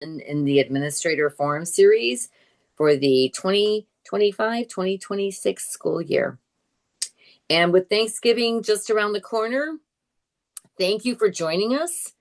in the Administrator Forum Series for the 2025-2026 school year. And with Thanksgiving just around the corner, thank you for joining us.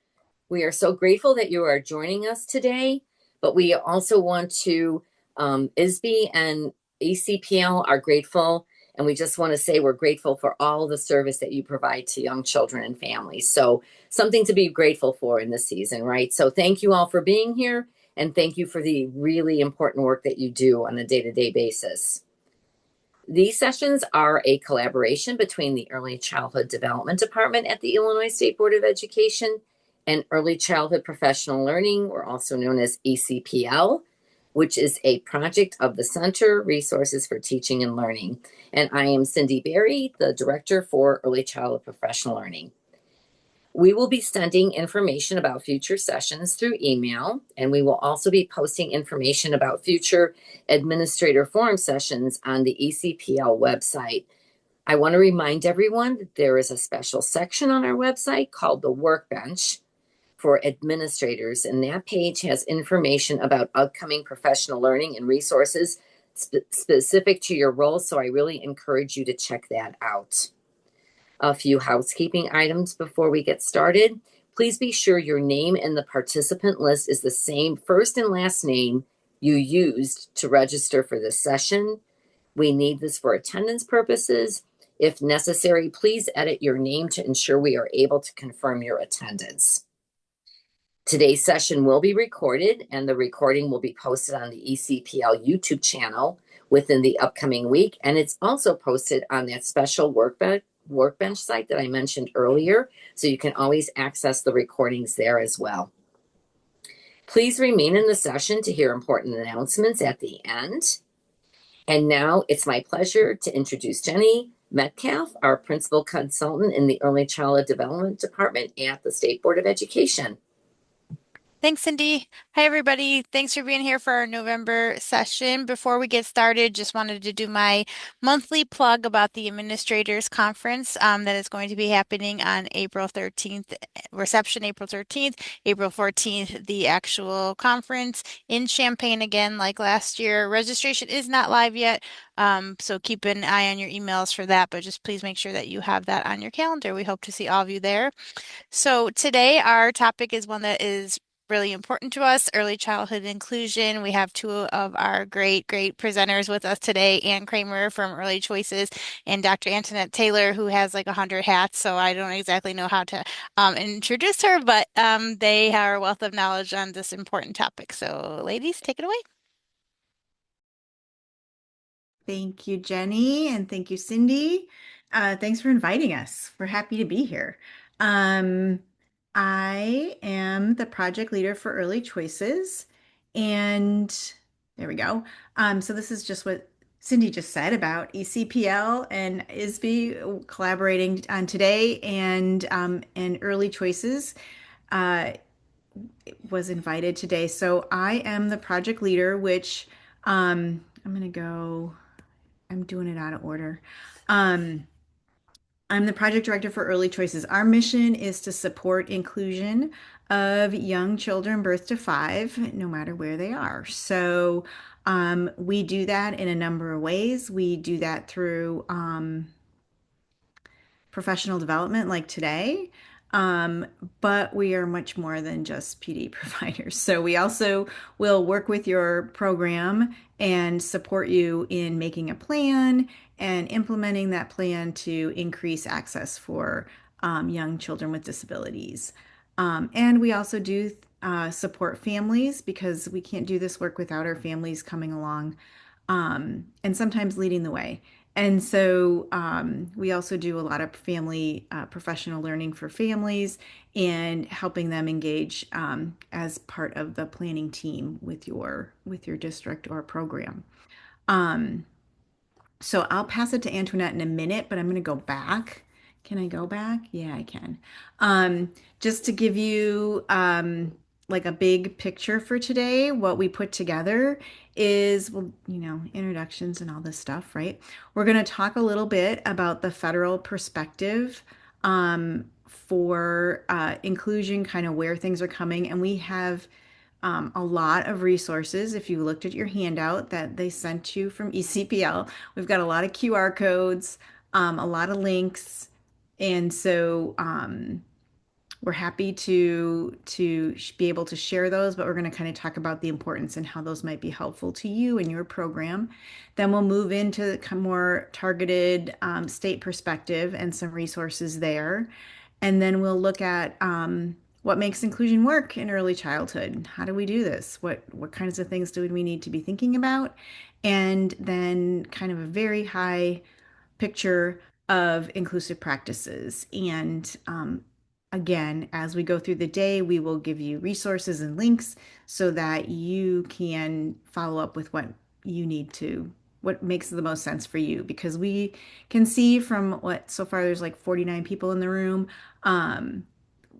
We are so grateful that you are joining us today, but we also want to, ISBE and ACPL are grateful, and we just want to say we're grateful for all the service that you provide to young children and families. So something to be grateful for in this season, right? So thank you all for being here, and thank you for the really important work that you do on a day-to-day basis. These sessions are a collaboration between the Early Childhood Development Department at the Illinois State Board of Education and Early Childhood Professional Learning, or also known as ECPL, which is a project of the Center Resources for Teaching and Learning. And I am Cindy Berry, the Director for Early Childhood Professional Learning. We will be sending information about future sessions through email, and we will also be posting information about future Administrator Forum sessions on the ECPL website. I want to remind everyone that there is a special section on our website called the Workbench for administrators, and that page has information about upcoming professional learning and resources specific to your role, so I really encourage you to check that out. A few housekeeping items before we get started. Please be sure your name in the participant list is the same first and last name you used to register for this session. We need this for attendance purposes. If necessary, please edit your name to ensure we are able to confirm your attendance. Today's session will be recorded, and the recording will be posted on the ECPL YouTube channel within the upcoming week, and it's also posted on that special workbench site that I mentioned earlier, so you can always access the recordings there as well. Please remain in the session to hear important announcements at the end. And now it's my pleasure to introduce Jenny Metcalf, our Principal Consultant in the Early Childhood Development Department at the State Board of Education. Thanks, Cindy. Hi, everybody. Thanks for being here for our November session. Before we get started, just wanted to do my monthly plug about the Administrators Conference that is going to be happening on April 13th, reception April 13th, April 14th, the actual conference in Champaign again, like last year. Registration is not live yet, so keep an eye on your emails for that, but just please make sure that you have that on your calendar. We hope to see all of you there. So today our topic is one that is really important to us, early childhood inclusion. We have two of our great presenters with us today, Ann Kramer from Early Choices and Dr. Antoinette Taylor, who has like 100 hats, so I don't exactly know how to introduce her, but they are a wealth of knowledge on this important topic. So ladies, take it away. Thank you, Jenny, and thank you, Cindy. Thanks for inviting us. We're happy to be here. I am the project leader for Early Choices, and there we go. So this is just what Cindy just said about ECPL and ISBE collaborating on today, and Early Choices was invited today. So I am the project leader, which I'm doing it out of order. I'm the project director for Early Choices. Our mission is to support inclusion of young children birth to 5, no matter where they are. So we do that in a number of ways. We do that through professional development like today. But we are much more than just PD providers. So we also will work with your program and support you in making a plan and implementing that plan to increase access for young children with disabilities. And we also do support families, because we can't do this work without our families coming along and sometimes leading the way. And so we also do a lot of family professional learning for families and helping them engage as part of the planning team with your district or program. So I'll pass it to Antoinette in a minute, but I'm going to go back. Can I go back? Yeah, I can. Just to give you like a big picture for today, what we put together is, well, introductions and all this stuff, right? We're going to talk a little bit about the federal perspective for inclusion, kind of where things are coming. And we have a lot of resources. If you looked at your handout that they sent you from ECPL, we've got a lot of QR codes, a lot of links. And so we're happy to be able to share those, but we're going to kind of talk about the importance and how those might be helpful to you in your program. Then we'll move into more targeted state perspective and some resources there. And then we'll look at what makes inclusion work in early childhood. How do we do this? What kinds of things do we need to be thinking about? And then kind of a very high picture of inclusive practices. And again, as we go through the day, we will give you resources and links so that you can follow up with what you need to, what makes the most sense for you. Because we can see from what so far there's like 49 people in the room.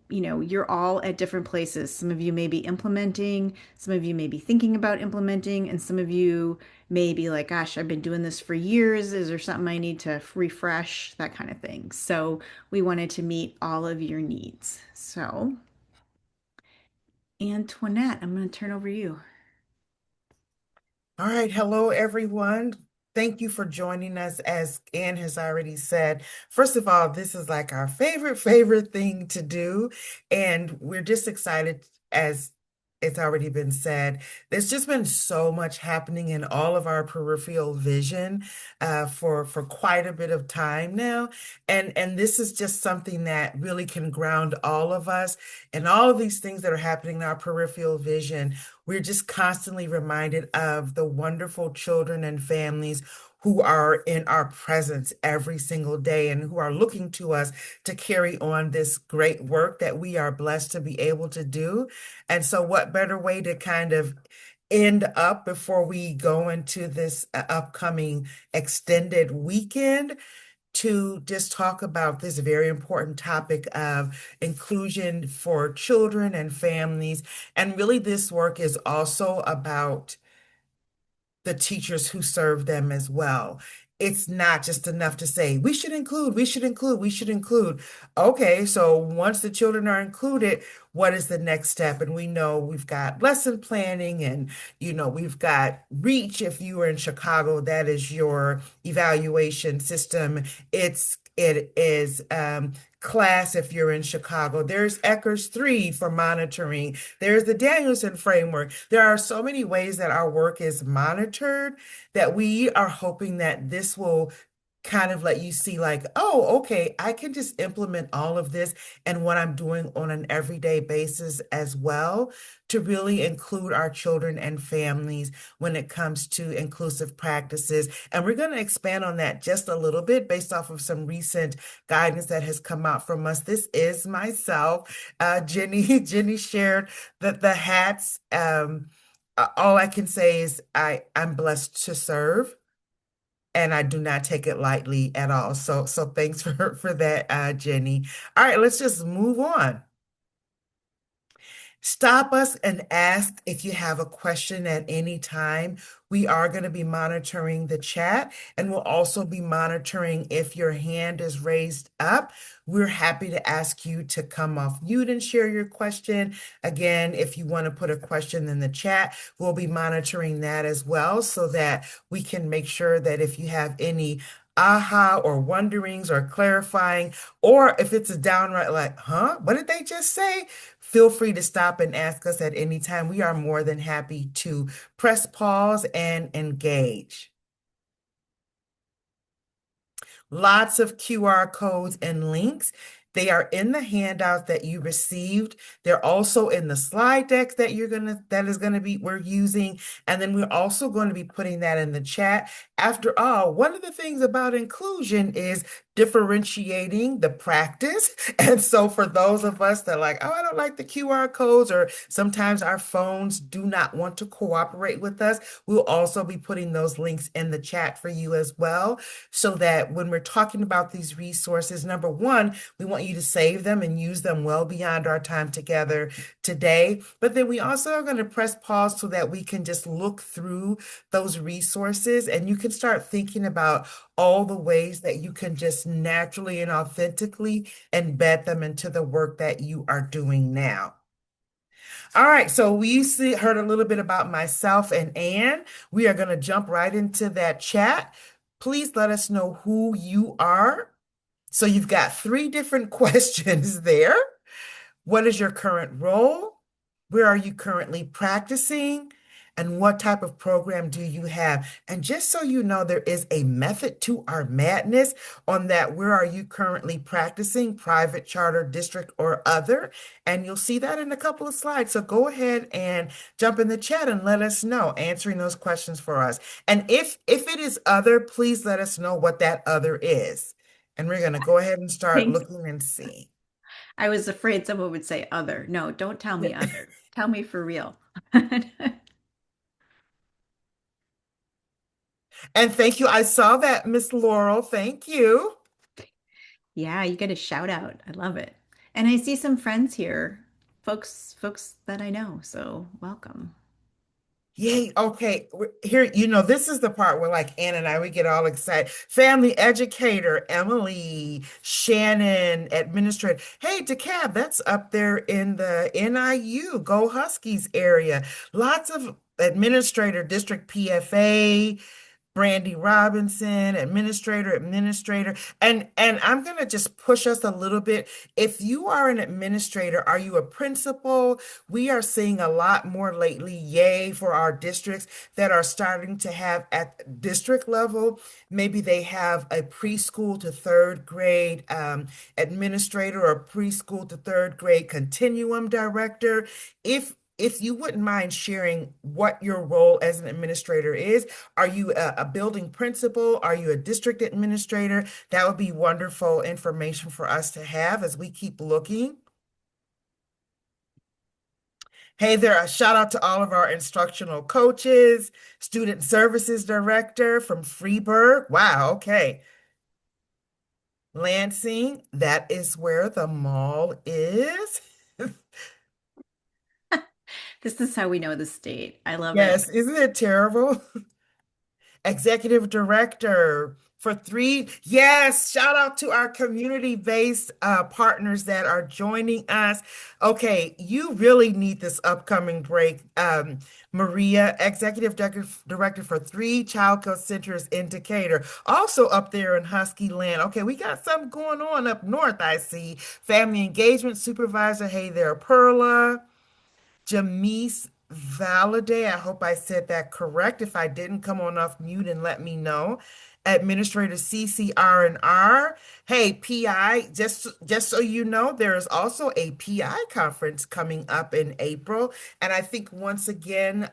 You're all at different places. Some of you may be implementing, some of you may be thinking about implementing, and some of you may be like, gosh, I've been doing this for years. Is there something I need to refresh? That kind of thing. So we wanted to meet all of your needs. So, Antoinette, I'm going to turn over to you. All right. Hello, everyone. Thank you for joining us. As Ann has already said, first of all, this is like our favorite thing to do. And we're just excited, as it's already been said. There's just been so much happening in all of our peripheral vision for quite a bit of time now. And this is just something that really can ground all of us. And all of these things that are happening in our peripheral vision, we're just constantly reminded of the wonderful children and families who are in our presence every single day and who are looking to us to carry on this great work that we are blessed to be able to do. And so what better way to kind of end up before we go into this upcoming extended weekend to just talk about this very important topic of inclusion for children and families. And really, this work is also about the teachers who serve them as well. It's not just enough to say, we should include, we should include, we should include. Okay, so once the children are included, what is the next step? And we know we've got lesson planning and, we've got REACH. If you are in Chicago, that is your evaluation system. It is class if you're in Chicago. There's ECHRS 3 for monitoring. There's the Danielson framework. There are so many ways that our work is monitored that we are hoping that this will kind of let you see like, oh, okay, I can just implement all of this and what I'm doing on an everyday basis as well to really include our children and families when it comes to inclusive practices. And we're going to expand on that just a little bit based off of some recent guidance that has come out from us. This is myself. Jenny shared that the hats. All I can say is I'm blessed to serve. And I do not take it lightly at all. So thanks for that, Jenny. All right, let's just move on. Stop us and ask if you have a question at any time. We are going to be monitoring the chat, and we'll also be monitoring if your hand is raised up. We're happy to ask you to come off mute and share your question. Again, if you want to put a question in the chat, we'll be monitoring that as well so that we can make sure that if you have any aha or wonderings or clarifying, or if it's a downright like, huh, what did they just say? Feel free to stop and ask us at any time. We are more than happy to press pause and engage. Lots of QR codes and links. They are in the handout that you received. They're also in the slide decks that we're using. And then we're also going to be putting that in the chat. After all, one of the things about inclusion is differentiating the practice. And so for those of us that are like, oh, I don't like the QR codes, or sometimes our phones do not want to cooperate with us, we'll also be putting those links in the chat for you as well, so that when we're talking about these resources, number one, we want you to save them and use them well beyond our time together today. But then we also are going to press pause so that we can just look through those resources and you can start thinking about all the ways that you can just naturally and authentically embed them into the work that you are doing now. All right, so heard a little bit about myself and Anne. We are going to jump right into that chat. Please let us know who you are. So you've got three different questions there. What is your current role? Where are you currently practicing? And what type of program do you have? And just so you know, there is a method to our madness on that. Where are you currently practicing, private, charter, district, or other? And you'll see that in a couple of slides. So go ahead and jump in the chat and let us know, answering those questions for us. And if it is other, please let us know what that other is. And we're going to go ahead and start Thanks. looking and see. I was afraid someone would say other. No, don't tell me other. Tell me for real. And thank you. I saw that, Miss Laurel. Thank you. Yeah, you get a shout out. I love it. And I see some friends here, folks that I know. So welcome. Yay. Okay. Here, this is the part where like Ann and I, we get all excited. Family educator, Emily, Shannon, administrator. Hey, DeKalb, that's up there in the NIU, Go Huskies area. Lots of administrator, district PFA, Brandy Robinson, administrator. And I'm going to just push us a little bit. If you are an administrator, are you a principal? We are seeing a lot more lately, yay, for our districts that are starting to have at district level. Maybe they have a preschool to third grade administrator or preschool to third grade continuum director. If you wouldn't mind sharing what your role as an administrator is, are you a building principal? Are you a district administrator? That would be wonderful information for us to have as we keep looking. Hey there, a shout out to all of our instructional coaches, student services director from Freeburg. Wow, okay. Lansing, that is where the mall is. This is how we know the state. I love it. Yes, isn't it terrible? Executive director for three. Yes, shout out to our community-based partners that are joining us. Okay, you really need this upcoming break. Maria, director for three child care centers in Decatur, also up there in Husky Land. Okay, we got something going on up north, I see. Family engagement supervisor. Hey there, Perla. Jamise Valaday, I hope I said that correct. If I didn't, come on off mute and let me know. Administrator CCR&R. Hey, PI, just so you know, there is also a PI conference coming up in April. And I think once again,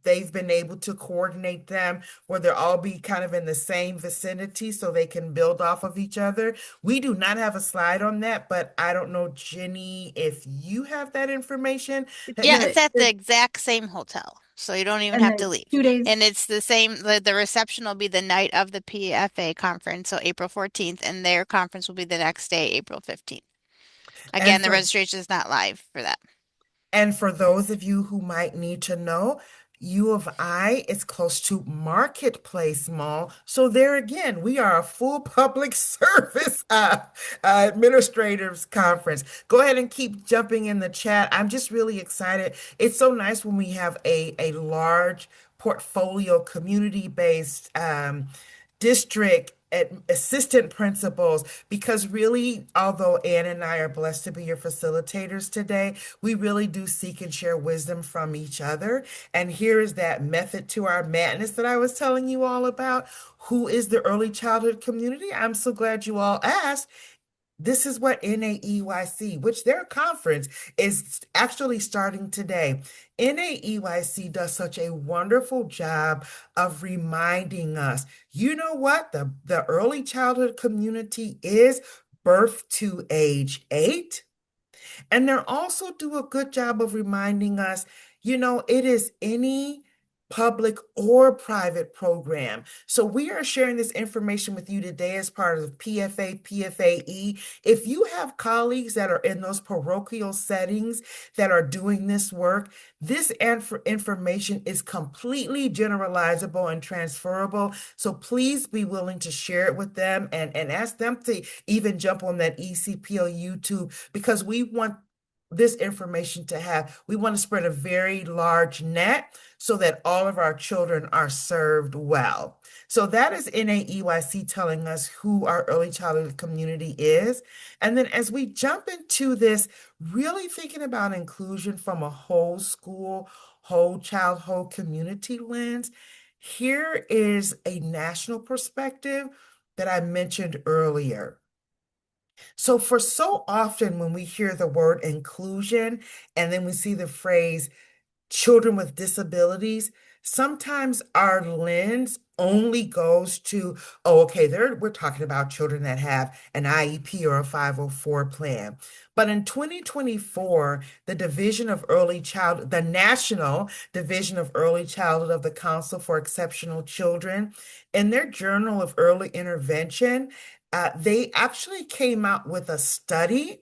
they've been able to coordinate them where they'll all be kind of in the same vicinity so they can build off of each other. We do not have a slide on that, but I don't know, Jenny, if you have that information. Yeah, it's at the exact same hotel, so you don't even And have the to leave. 2 days. And it's the same, the reception will be the night of the PFA conference, so April 14th, and their conference will be the next day, April 15th. And Again, the for registration is not live for that. And for those of you who might need to know, U of I is close to Marketplace Mall. So there again, we are a full public service administrators conference. Go ahead and keep jumping in the chat. I'm just really excited. It's so nice when we have a large portfolio, community-based district assistant principals, because really, although Ann and I are blessed to be your facilitators today, we really do seek and share wisdom from each other. And here is that method to our madness that I was telling you all about. Who is the early childhood community? I'm so glad you all asked. This is what NAEYC, which their conference is actually starting today. NAEYC does such a wonderful job of reminding us, you know what? The early childhood community is birth to age 8. And they also do a good job of reminding us, it is any public or private program. So we are sharing this information with you today as part of PFA, PFAE. If you have colleagues that are in those parochial settings that are doing this work, this information is completely generalizable and transferable. So please be willing to share it with them and ask them to even jump on that ECPO YouTube, because we want this information to have. We want to spread a very large net so that all of our children are served well. So that is NAEYC telling us who our early childhood community is. And then as we jump into this, really thinking about inclusion from a whole school, whole child, whole community lens, here is a national perspective that I mentioned earlier. So for so often when we hear the word inclusion and then we see the phrase children with disabilities, sometimes our lens only goes to, oh, okay, we're talking about children that have an IEP or a 504 plan. But in 2024, the National Division of Early Childhood of the Council for Exceptional Children, in their Journal of Early Intervention, they actually came out with a study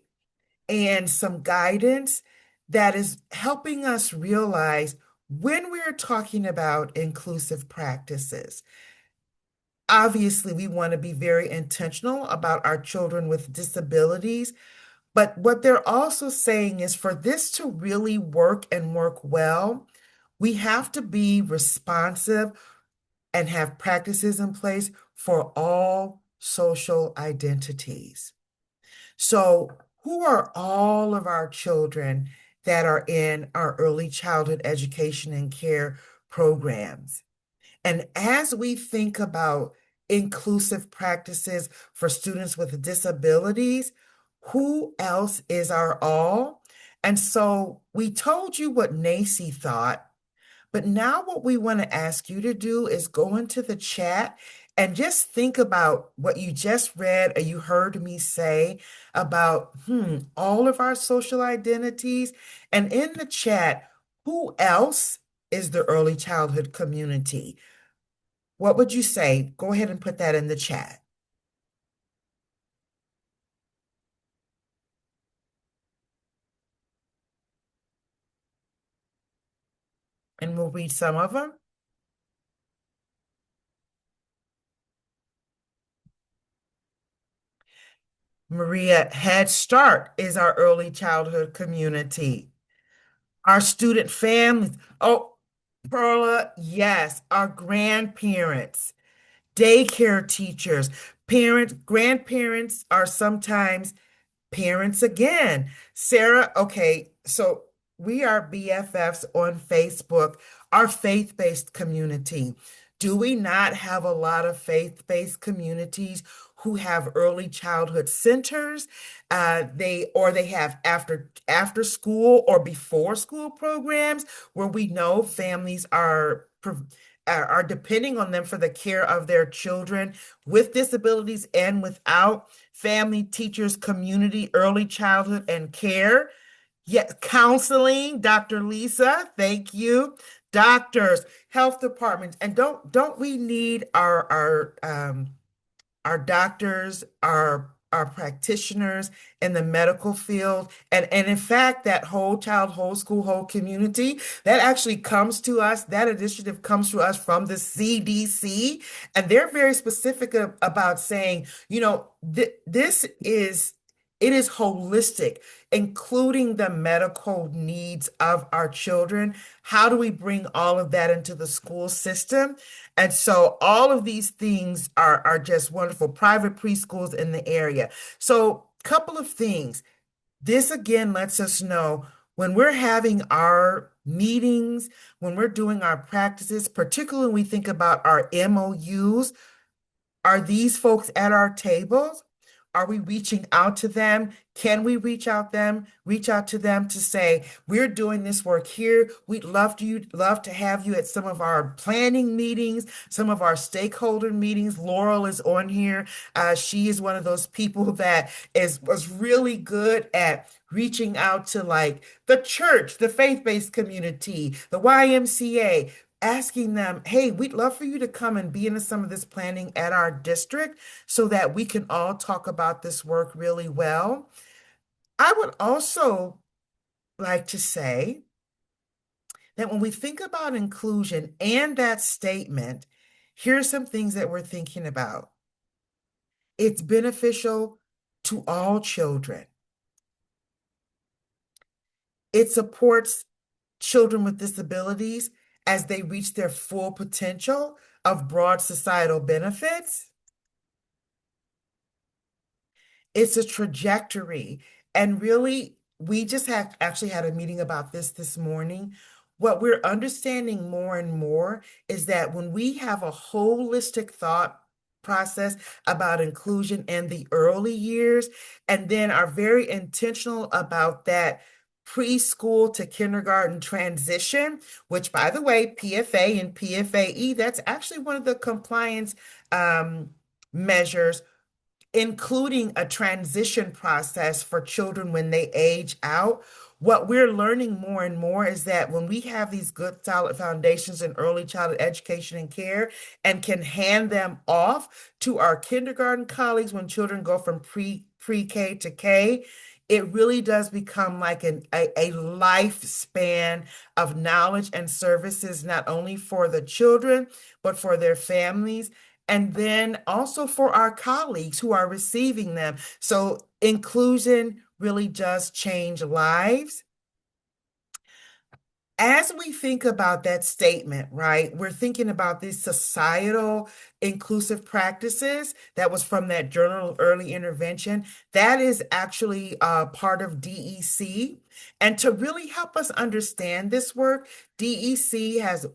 and some guidance that is helping us realize when we're talking about inclusive practices. Obviously, we want to be very intentional about our children with disabilities, but what they're also saying is for this to really work and work well, we have to be responsive and have practices in place for all social identities. So, who are all of our children that are in our early childhood education and care programs? And as we think about inclusive practices for students with disabilities, who else is our all? And so we told you what NAEYC thought, but now what we want to ask you to do is go into the chat and just think about what you just read or you heard me say about all of our social identities. And in the chat, who else is the early childhood community? What would you say? Go ahead and put that in the chat. And we'll read some of them. Maria, Head Start is our early childhood community. Our student families. Oh, Perla, yes. Our grandparents, daycare teachers, parents, grandparents are sometimes parents again. Sarah, okay, so we are BFFs on Facebook, our faith-based community. Do we not have a lot of faith-based communities who have early childhood centers? They have after school or before school programs where we know families are depending on them for the care of their children with disabilities and without. Family, teachers, community, early childhood and care. Yeah, counseling, Dr. Lisa, thank you. Doctors, health departments, and don't we need our doctors, our practitioners in the medical field. And in fact, that whole child, whole school, whole community, that actually comes to us, that initiative comes to us from the CDC. And they're very specific about saying, it is holistic, including the medical needs of our children. How do we bring all of that into the school system? And so all of these things are just wonderful. Private preschools in the area. So couple of things. This again lets us know when we're having our meetings, when we're doing our practices, particularly when we think about our MOUs, are these folks at our tables? Are we reaching out to them? Can we reach out to them to say, we're doing this work here. We'd love to have you at some of our planning meetings, some of our stakeholder meetings. Laurel is on here. She is one of those people that was really good at reaching out to like the church, the faith-based community, the YMCA, asking them, hey, we'd love for you to come and be into some of this planning at our district so that we can all talk about this work really well. I would also like to say that when we think about inclusion and that statement, here's some things that we're thinking about. It's beneficial to all children. It supports children with disabilities as they reach their full potential of broad societal benefits. It's a trajectory. And really, we just have actually had a meeting about this morning. What we're understanding more and more is that when we have a holistic thought process about inclusion in the early years, and then are very intentional about that preschool to kindergarten transition, which, by the way, PFA and PFAE, that's actually one of the compliance measures, including a transition process for children when they age out. What we're learning more and more is that when we have these good, solid foundations in early childhood education and care and can hand them off to our kindergarten colleagues when children go from pre-K to K, it really does become like a lifespan of knowledge and services, not only for the children, but for their families, and then also for our colleagues who are receiving them. So inclusion really does change lives. As we think about that statement, right, we're thinking about these societal inclusive practices. That was from that Journal of Early Intervention. That is actually part of DEC. And to really help us understand this work, DEC has,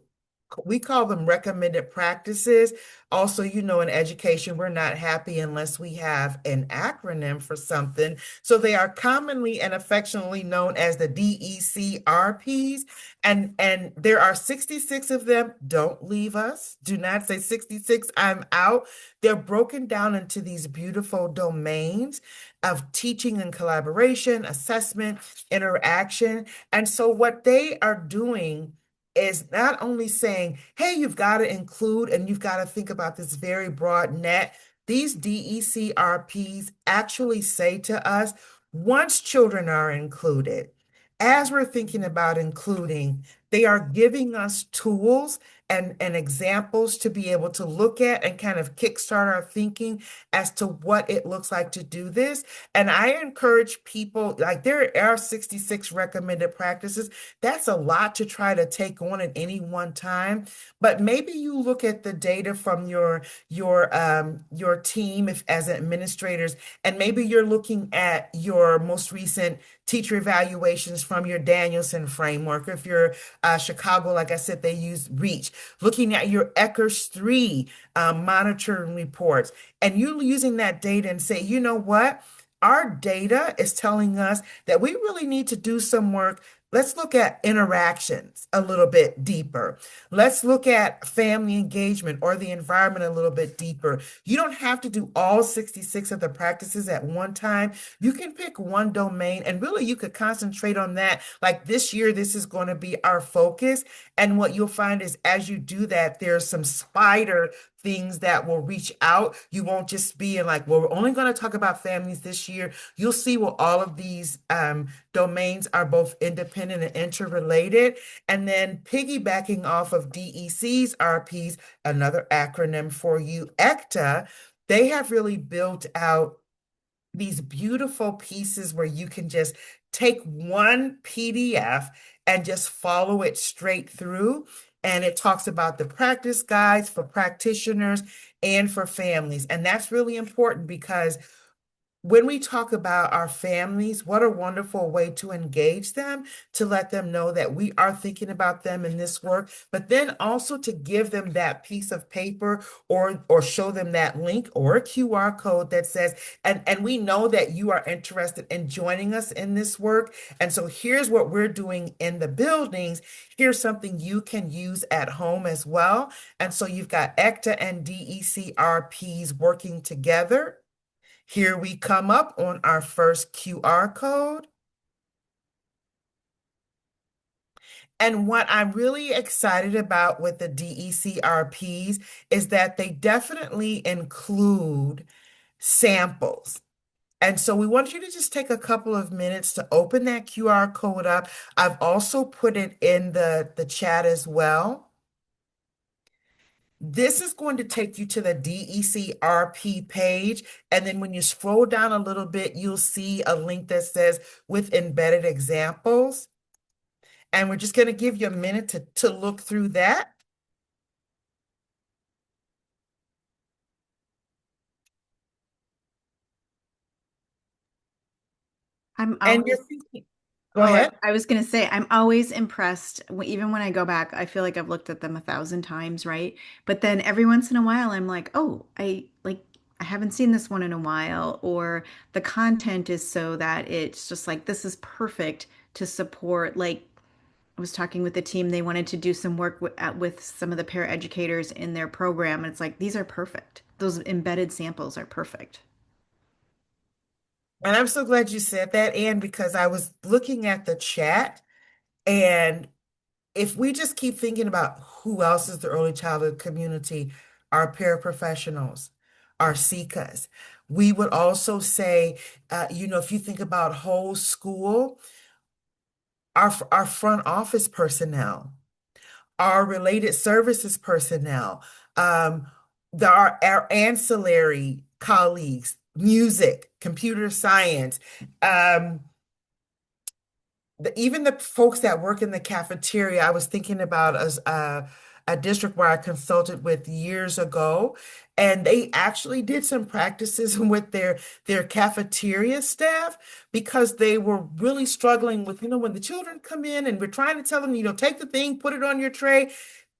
we call them recommended practices. Also, in education, we're not happy unless we have an acronym for something. So they are commonly and affectionately known as the DECRPs. And there are 66 of them. Don't leave us. Do not say 66, I'm out. They're broken down into these beautiful domains of teaching and collaboration, assessment, interaction. And so what they are doing is not only saying, hey, you've got to include and you've got to think about this very broad net. These DECRPs actually say to us, once children are included, as we're thinking about including, they are giving us tools and examples to be able to look at and kind of kickstart our thinking as to what it looks like to do this. And I encourage people, like, there are 66 recommended practices. That's a lot to try to take on at any one time. But maybe you look at the data from your team, if as administrators, and maybe you're looking at your most recent teacher evaluations from your Danielson framework. If you're Chicago, like I said, they use REACH. Looking at your ECHRS 3 monitoring reports, and you using that data and say, you know what? Our data is telling us that we really need to do some work. Let's look at interactions a little bit deeper. Let's look at family engagement or the environment a little bit deeper. You don't have to do all 66 of the practices at one time. You can pick one domain and really you could concentrate on that. Like this year, this is going to be our focus. And what you'll find is as you do that, there's some spider things that will reach out. You won't just be in like, well, we're only going to talk about families this year. You'll see where all of these domains are both independent and interrelated. And then piggybacking off of DEC's RPs, another acronym for you, ECTA, they have really built out these beautiful pieces where you can just take one PDF and just follow it straight through. And it talks about the practice guides for practitioners and for families. And that's really important because when we talk about our families, what a wonderful way to engage them, to let them know that we are thinking about them in this work, but then also to give them that piece of paper or show them that link or a QR code that says, and we know that you are interested in joining us in this work. And so here's what we're doing in the buildings. Here's something you can use at home as well. And so you've got ECTA and DECRPs working together. Here we come up on our first QR code. And what I'm really excited about with the DECRPs is that they definitely include samples. And so we want you to just take a couple of minutes to open that QR code up. I've also put it in the chat as well. This is going to take you to the DECRP page. And then when you scroll down a little bit, you'll see a link that says with embedded examples. And we're just going to give you a minute to look through that. I'm And you're always, thinking, go oh, ahead. I was going to say, I'm always impressed. Even when I go back, I feel like I've looked at them 1,000 times, right? But then every once in a while, I'm like, oh, I haven't seen this one in a while, or the content is so that it's just like, this is perfect to support. Like, I was talking with the team, they wanted to do some work with some of the paraeducators in their program. And it's like, these are perfect. Those embedded samples are perfect. And I'm so glad you said that, Anne, because I was looking at the chat, and if we just keep thinking about who else is the early childhood community, our paraprofessionals, our SICAs, we would also say, if you think about whole school, our front office personnel, our related services personnel, um, our ancillary colleagues, music, computer science, um, even the folks that work in the cafeteria. I was thinking about a district where I consulted with years ago, and they actually did some practices with their cafeteria staff because they were really struggling with, when the children come in and we're trying to tell them, take the thing, put it on your tray.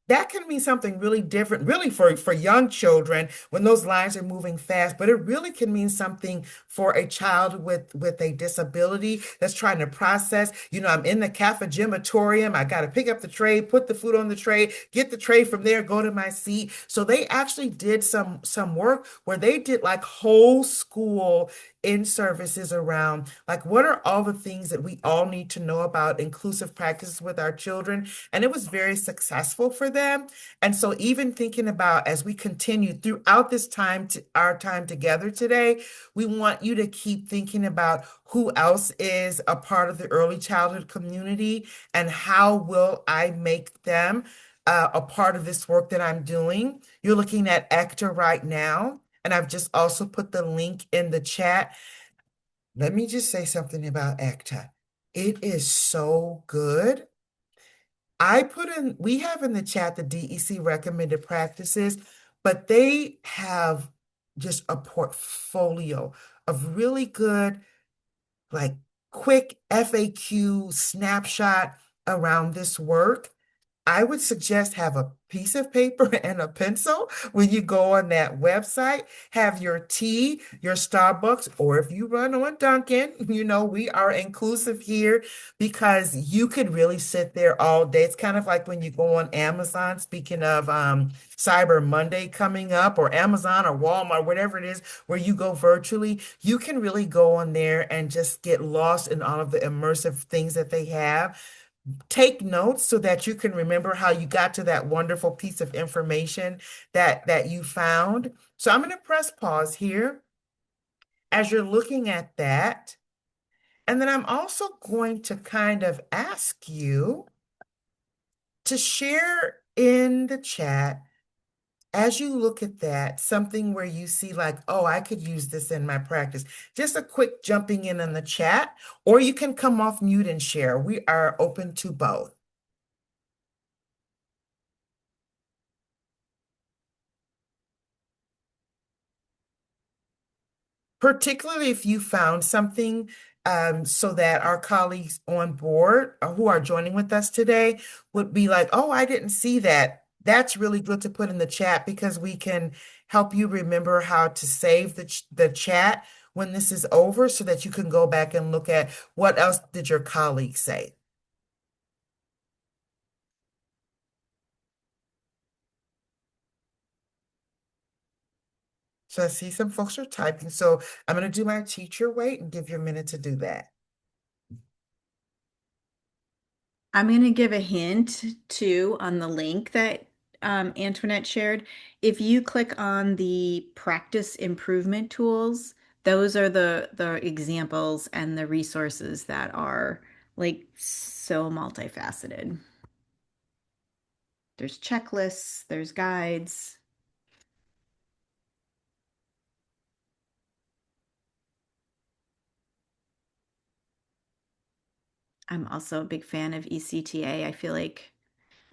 That can mean something really different, really for young children when those lines are moving fast, but it really can mean something for a child with a disability that's trying to process. I'm in the cafegimatorium. I got to pick up the tray, put the food on the tray, get the tray from there, go to my seat. So they actually did some work where they did like whole school in services around like what are all the things that we all need to know about inclusive practices with our children, and it was very successful for them. And so even thinking about as we continue throughout this time, our time together today, we want you to keep thinking about who else is a part of the early childhood community and how will I make them a part of this work that I'm doing. You're looking at ECTA right now, and I've just also put the link in the chat. Let me just say something about ECTA. It is so good. We have in the chat the DEC recommended practices, but they have just a portfolio of really good, like quick FAQ snapshot around this work. I would suggest have a piece of paper and a pencil when you go on that website. Have your tea, your Starbucks, or if you run on Dunkin', we are inclusive here because you could really sit there all day. It's kind of like when you go on Amazon, speaking of Cyber Monday coming up, or Amazon or Walmart, whatever it is, where you go virtually, you can really go on there and just get lost in all of the immersive things that they have. Take notes so that you can remember how you got to that wonderful piece of information that you found. So I'm going to press pause here as you're looking at that. And then I'm also going to kind of ask you to share in the chat as you look at that, something where you see like, oh, I could use this in my practice. Just a quick jumping in the chat, or you can come off mute and share. We are open to both. Particularly if you found something, so that our colleagues on board who are joining with us today would be like, oh, I didn't see that. That's really good to put in the chat because we can help you remember how to save the chat when this is over so that you can go back and look at what else did your colleagues say. So I see some folks are typing. So I'm going to do my teacher wait and give you a minute to do that. I'm going to give a hint too on the link that Antoinette shared. If you click on the practice improvement tools, those are the examples and the resources that are like so multifaceted. There's checklists, there's guides. I'm also a big fan of ECTA. I feel like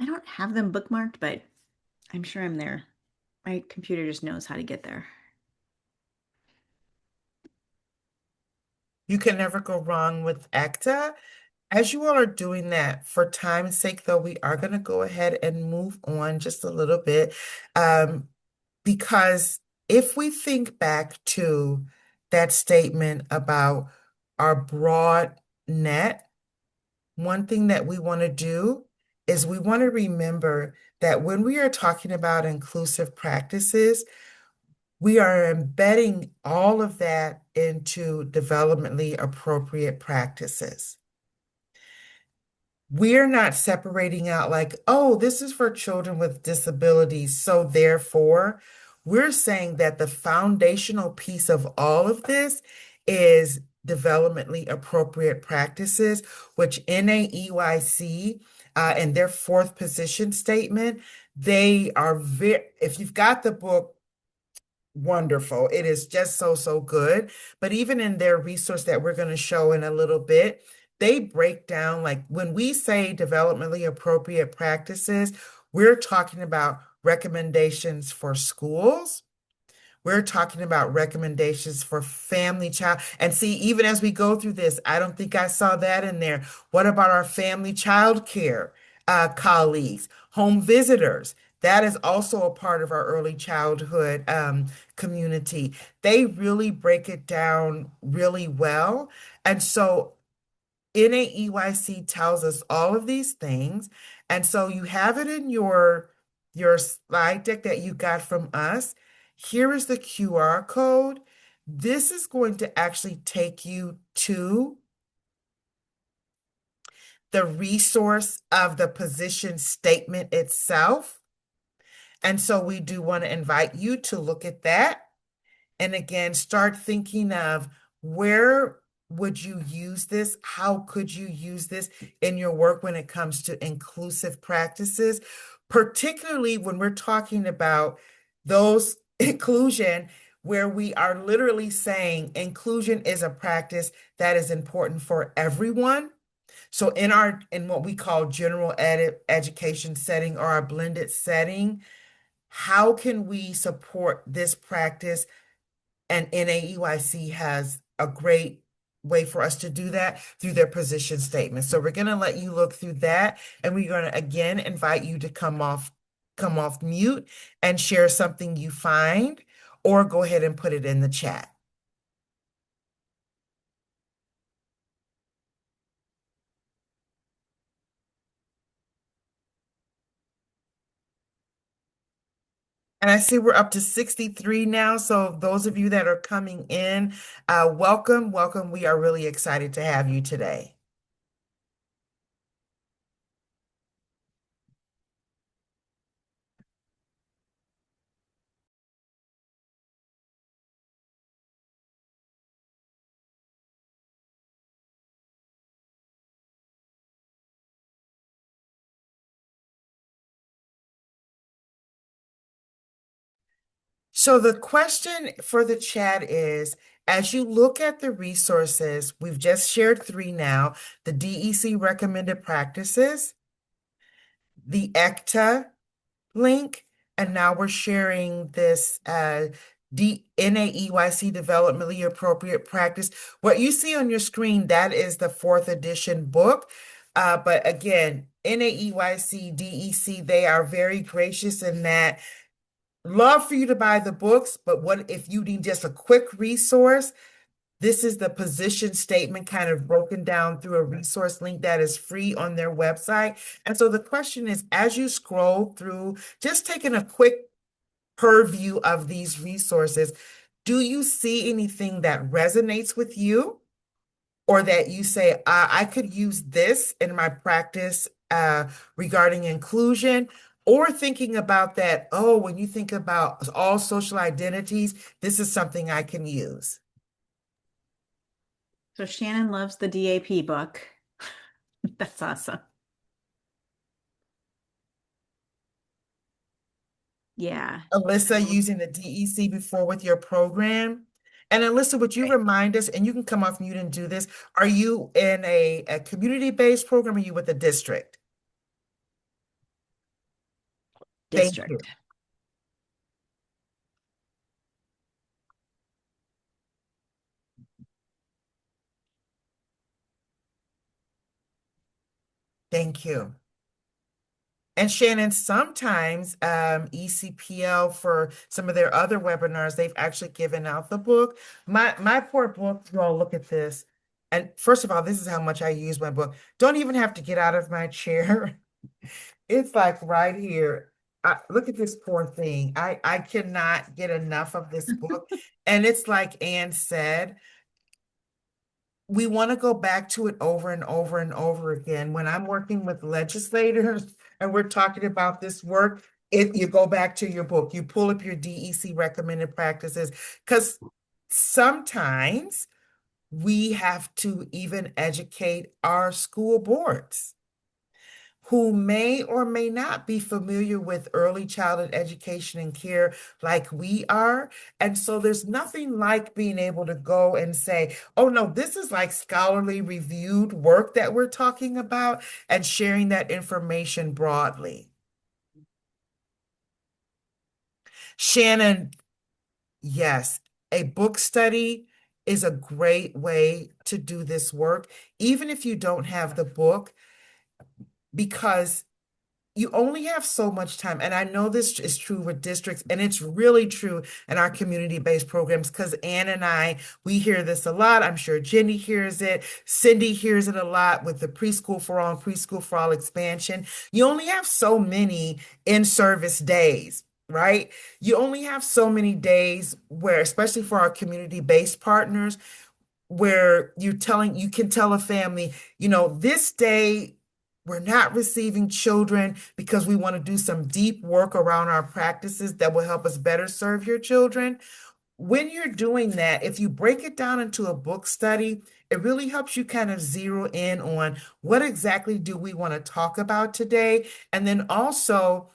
I don't have them bookmarked, but I'm sure I'm there. My computer just knows how to get there. You can never go wrong with ECTA. As you all are doing that, for time's sake, though, we are going to go ahead and move on just a little bit. Because if we think back to that statement about our broad net, one thing that we want to do is we want to remember that when we are talking about inclusive practices, we are embedding all of that into developmentally appropriate practices. We're not separating out like, oh, this is for children with disabilities. So therefore, we're saying that the foundational piece of all of this is developmentally appropriate practices, which NAEYC, in their fourth position statement, they are very, if you've got the book, wonderful. It is just so, so good. But even in their resource that we're going to show in a little bit, they break down like when we say developmentally appropriate practices, we're talking about recommendations for schools. We're talking about recommendations for family, child. And see, even as we go through this, I don't think I saw that in there. What about our family child care colleagues, home visitors? That is also a part of our early childhood community. They really break it down really well. And so NAEYC tells us all of these things. And so you have it in your slide deck that you got from us. Here is the QR code. This is going to actually take you to the resource of the position statement itself. And so we do want to invite you to look at that. And again, start thinking of where would you use this? How could you use this in your work when it comes to inclusive practices, particularly when we're talking about those inclusion where we are literally saying inclusion is a practice that is important for everyone. So in what we call general education setting or our blended setting, how can we support this practice? And NAEYC has a great way for us to do that through their position statement. So we're going to let you look through that, and we're going to again invite you to come off mute and share something you find, or go ahead and put it in the chat. And I see we're up to 63 now. So those of you that are coming in, welcome, welcome. We are really excited to have you today. So the question for the chat is, as you look at the resources, we've just shared three now, the DEC recommended practices, the ECTA link, and now we're sharing this NAEYC developmentally appropriate practice. What you see on your screen, that is the fourth edition book. But again, NAEYC, DEC, they are very gracious in that love for you to buy the books, but what if you need just a quick resource? This is the position statement kind of broken down through a resource link that is free on their website. And so the question is, as you scroll through, just taking a quick purview of these resources, do you see anything that resonates with you? Or that you say, I could use this in my practice regarding inclusion, or thinking about that, oh, when you think about all social identities, this is something I can use. So Shannon loves the DAP book. That's awesome. Yeah. Alyssa, using the DEC before with your program. And Alyssa, would you Great. remind us, and you can come off mute and do this, are you in a community-based program or are you with a district? Thank you. District. Thank you. And Shannon, sometimes ECPL for some of their other webinars, they've actually given out the book. My poor book, you all look at this. And first of all, this is how much I use my book. Don't even have to get out of my chair. It's like right here. Look at this poor thing. I cannot get enough of this book. And it's like Anne said, we want to go back to it over and over and over again. When I'm working with legislators and we're talking about this work, you go back to your book, you pull up your DEC recommended practices, because sometimes we have to even educate our school boards who may or may not be familiar with early childhood education and care like we are. And so there's nothing like being able to go and say, oh no, this is like scholarly reviewed work that we're talking about, and sharing that information broadly. Shannon, yes, a book study is a great way to do this work, even if you don't have the book, because you only have so much time. And I know this is true with districts, and it's really true in our community-based programs, because Ann and I, we hear this a lot. I'm sure Jenny hears it. Cindy hears it a lot with the Preschool for All and Preschool for All expansion. You only have so many in-service days, right? You only have so many days where, especially for our community-based partners, where you can tell a family, this day we're not receiving children because we want to do some deep work around our practices that will help us better serve your children. When you're doing that, if you break it down into a book study, it really helps you kind of zero in on what exactly do we want to talk about today. And then also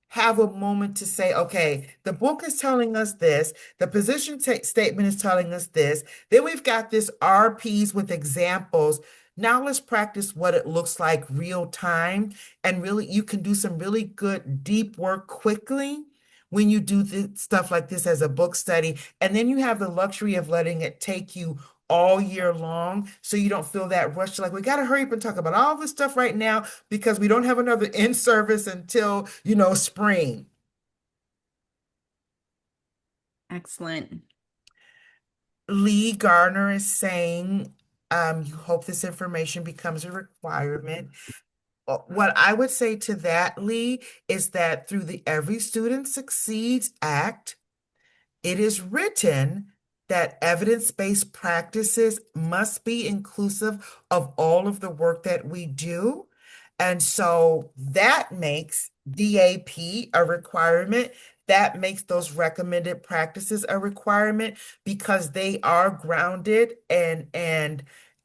have a moment to say, okay, the book is telling us this, the position statement is telling us this, then we've got this RPs with examples. Now let's practice what it looks like real time. And really, you can do some really good deep work quickly when you do stuff like this as a book study. And then you have the luxury of letting it take you all year long, so you don't feel that rush. Like, we got to hurry up and talk about all this stuff right now because we don't have another in-service until, spring. Excellent. Lee Garner is saying, you hope this information becomes a requirement. What I would say to that, Lee, is that through the Every Student Succeeds Act, it is written that evidence-based practices must be inclusive of all of the work that we do. And so that makes DAP a requirement. That makes those recommended practices a requirement, because they are grounded in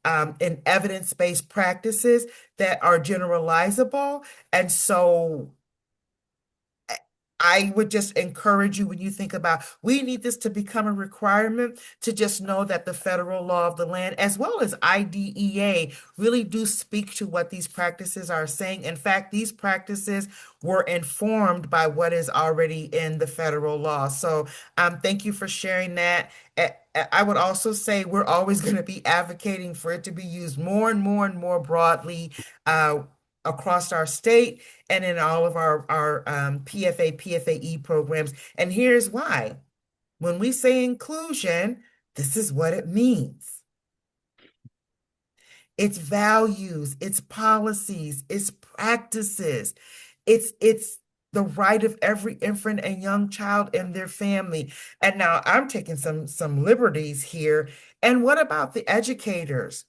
evidence-based practices that are generalizable. And so I would just encourage you, when you think about, we need this to become a requirement, to just know that the federal law of the land, as well as IDEA, really do speak to what these practices are saying. In fact, these practices were informed by what is already in the federal law. So thank you for sharing that. I would also say we're always going to be advocating for it to be used more and more and more broadly across our state and in all of our PFA, PFAE programs. And here's why. When we say inclusion, this is what it means. It's values, it's policies, it's practices, it's the right of every infant and young child and their family. And now I'm taking some liberties here. And what about the educators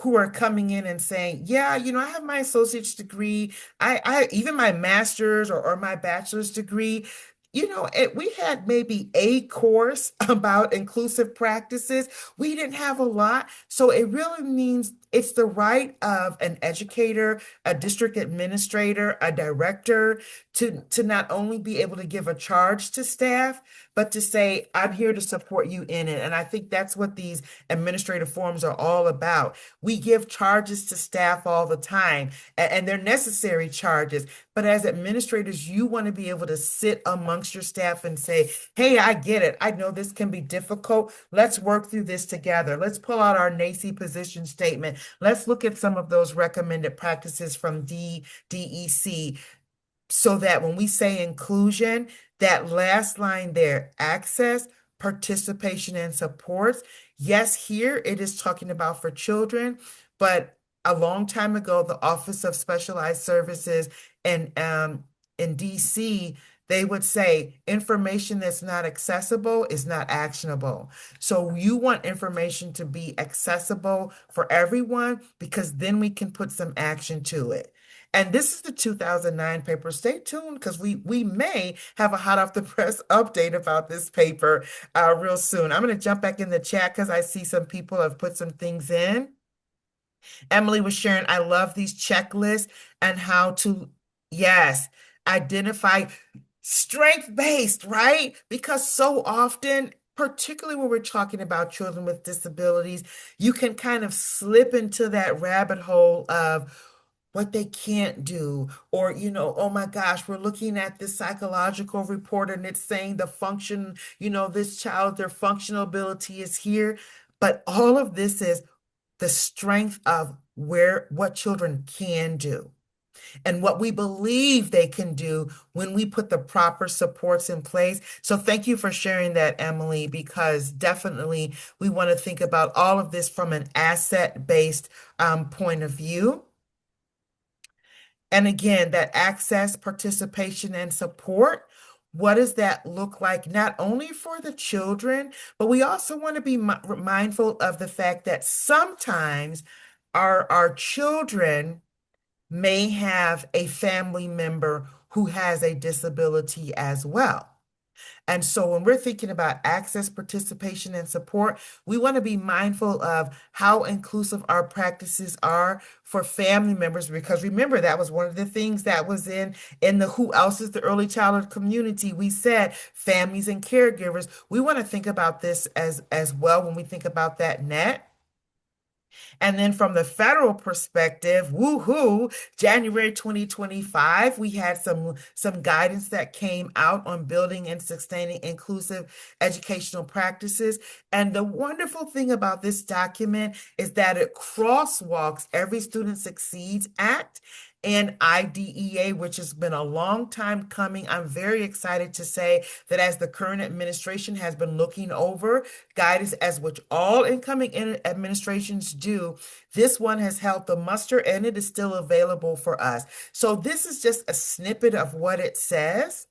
who are coming in and saying, yeah, I have my associate's degree, I even my master's or my bachelor's degree. We had maybe a course about inclusive practices. We didn't have a lot. So it really means It's the right of an educator, a district administrator, a director to not only be able to give a charge to staff, but to say, I'm here to support you in it. And I think that's what these administrative forums are all about. We give charges to staff all the time, and they're necessary charges. But as administrators, you want to be able to sit amongst your staff and say, hey, I get it. I know this can be difficult. Let's work through this together. Let's pull out our NAEYC position statement. Let's look at some of those recommended practices from DEC, so that when we say inclusion, that last line there, access, participation, and supports. Yes, here it is talking about for children, but a long time ago, the Office of Specialized Services in DC, they would say information that's not accessible is not actionable. So you want information to be accessible for everyone, because then we can put some action to it. And this is the 2009 paper. Stay tuned, because we may have a hot off the press update about this paper real soon. I'm going to jump back in the chat because I see some people have put some things in. Emily was sharing, I love these checklists and how to, yes, identify strength-based, right? Because so often, particularly when we're talking about children with disabilities, you can kind of slip into that rabbit hole of what they can't do, or, oh my gosh, we're looking at this psychological report and it's saying the function, this child, their functional ability is here. But all of this is the strength of what children can do and what we believe they can do when we put the proper supports in place. So thank you for sharing that, Emily, because definitely we want to think about all of this from an asset-based point of view. And again, that access, participation, and support, what does that look like, not only for the children, but we also want to be mindful of the fact that sometimes our children may have a family member who has a disability as well. And so when we're thinking about access, participation, and support, we want to be mindful of how inclusive our practices are for family members, because remember, that was one of the things that was in the who else is the early childhood community. We said families and caregivers. We want to think about this as well when we think about that net. And then from the federal perspective, woohoo, January 2025, we had some guidance that came out on building and sustaining inclusive educational practices. And the wonderful thing about this document is that it crosswalks Every Student Succeeds Act and IDEA, which has been a long time coming. I'm very excited to say that as the current administration has been looking over guidance, as which all incoming administrations do, this one has held the muster and it is still available for us. So this is just a snippet of what it says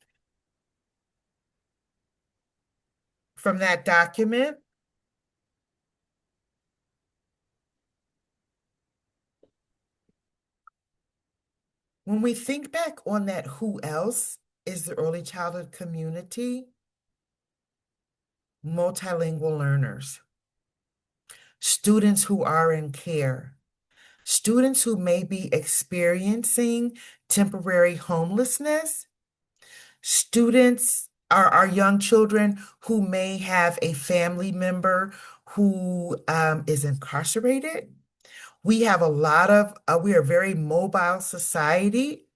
from that document. When we think back on that, who else is the early childhood community? Multilingual learners, students who are in care, students who may be experiencing temporary homelessness, students are our young children who may have a family member who is incarcerated. We have a lot of, we are a very mobile society.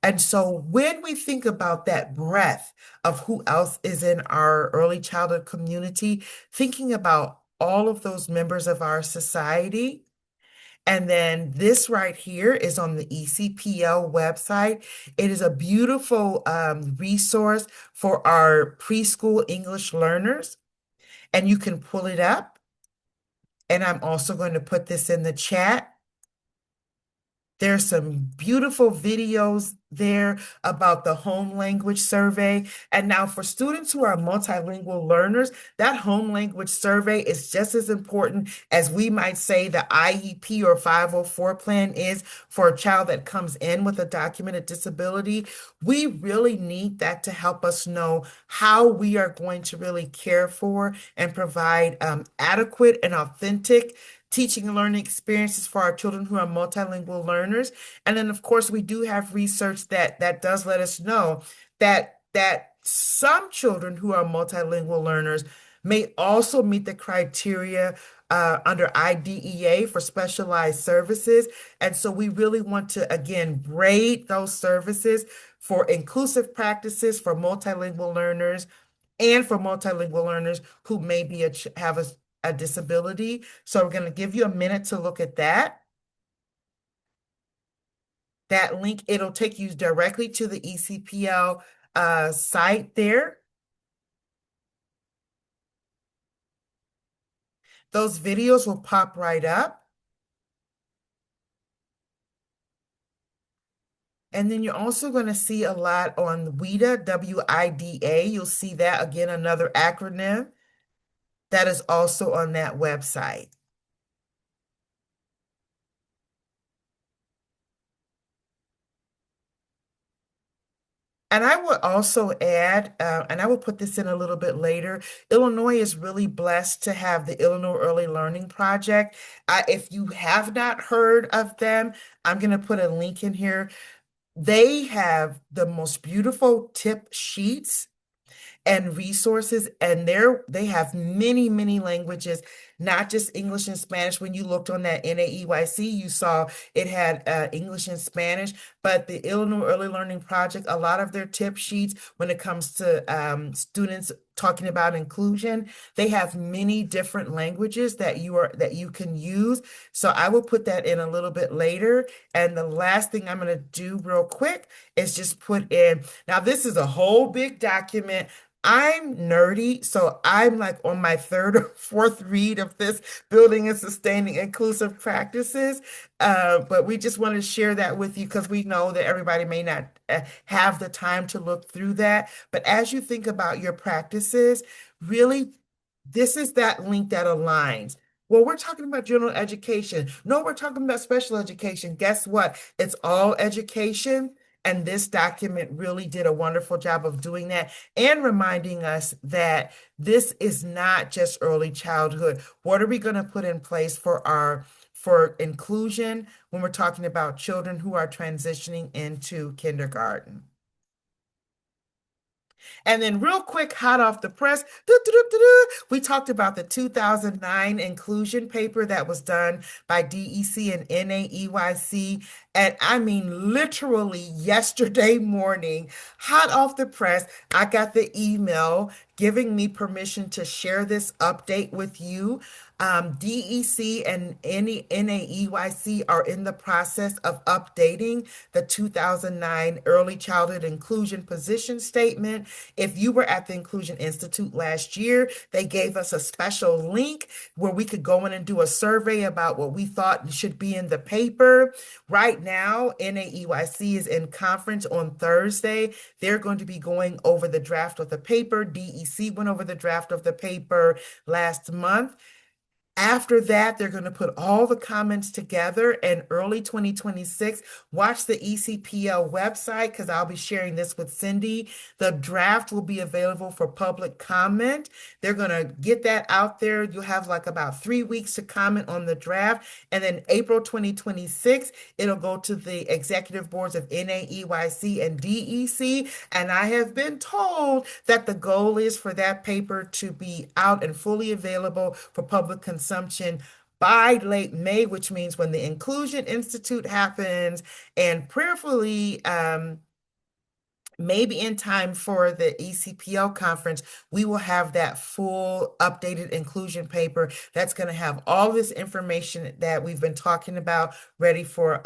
And so when we think about that breadth of who else is in our early childhood community, thinking about all of those members of our society. And then this right here is on the ECPL website. It is a beautiful resource for our preschool English learners. And you can pull it up. And I'm also going to put this in the chat. There's some beautiful videos there about the home language survey. And now for students who are multilingual learners, that home language survey is just as important as we might say the IEP or 504 plan is for a child that comes in with a documented disability. We really need that to help us know how we are going to really care for and provide adequate and authentic teaching and learning experiences for our children who are multilingual learners. And then, of course, we do have research that does let us know that some children who are multilingual learners may also meet the criteria under IDEA for specialized services. And so we really want to, again, grade those services for inclusive practices for multilingual learners and for multilingual learners who may be have a disability. So we're going to give you a minute to look at that. That link, it'll take you directly to the ECPL site there. Those videos will pop right up. And then you're also going to see a lot on WIDA, W-I-D-A. You'll see that, again, another acronym that is also on that website. And I would also add, and I will put this in a little bit later, Illinois is really blessed to have the Illinois Early Learning Project. If you have not heard of them, I'm going to put a link in here. They have the most beautiful tip sheets and resources, and they have many languages, not just English and Spanish. When you looked on that NAEYC, you saw it had English and Spanish, but the Illinois Early Learning Project, a lot of their tip sheets when it comes to students talking about inclusion, they have many different languages that you can use. So I will put that in a little bit later. And the last thing I'm going to do real quick is just put in, now this is a whole big document. I'm nerdy, so I'm like on my third or fourth read of this Building and Sustaining Inclusive Practices. But we just want to share that with you because we know that everybody may not have the time to look through that. But as you think about your practices, really, this is that link that aligns. Well, we're talking about general education. No, we're talking about special education. Guess what? It's all education. And this document really did a wonderful job of doing that and reminding us that this is not just early childhood. What are we going to put in place for inclusion when we're talking about children who are transitioning into kindergarten? And then real quick, hot off the press, we talked about the 2009 inclusion paper that was done by DEC and NAEYC. And I mean, literally yesterday morning, hot off the press, I got the email giving me permission to share this update with you. DEC and NAEYC are in the process of updating the 2009 Early Childhood Inclusion Position Statement. If you were at the Inclusion Institute last year, they gave us a special link where we could go in and do a survey about what we thought should be in the paper. Right now, NAEYC is in conference on Thursday. They're going to be going over the draft of the paper. DEC went over the draft of the paper last month. After that, they're going to put all the comments together in early 2026. Watch the ECPL website because I'll be sharing this with Cindy. The draft will be available for public comment. They're going to get that out there. You'll have like about 3 weeks to comment on the draft. And then April 2026, it'll go to the executive boards of NAEYC and DEC. And I have been told that the goal is for that paper to be out and fully available for public consumption by late May, which means when the Inclusion Institute happens, and prayerfully, maybe in time for the ECPL conference, we will have that full updated inclusion paper that's going to have all this information that we've been talking about ready for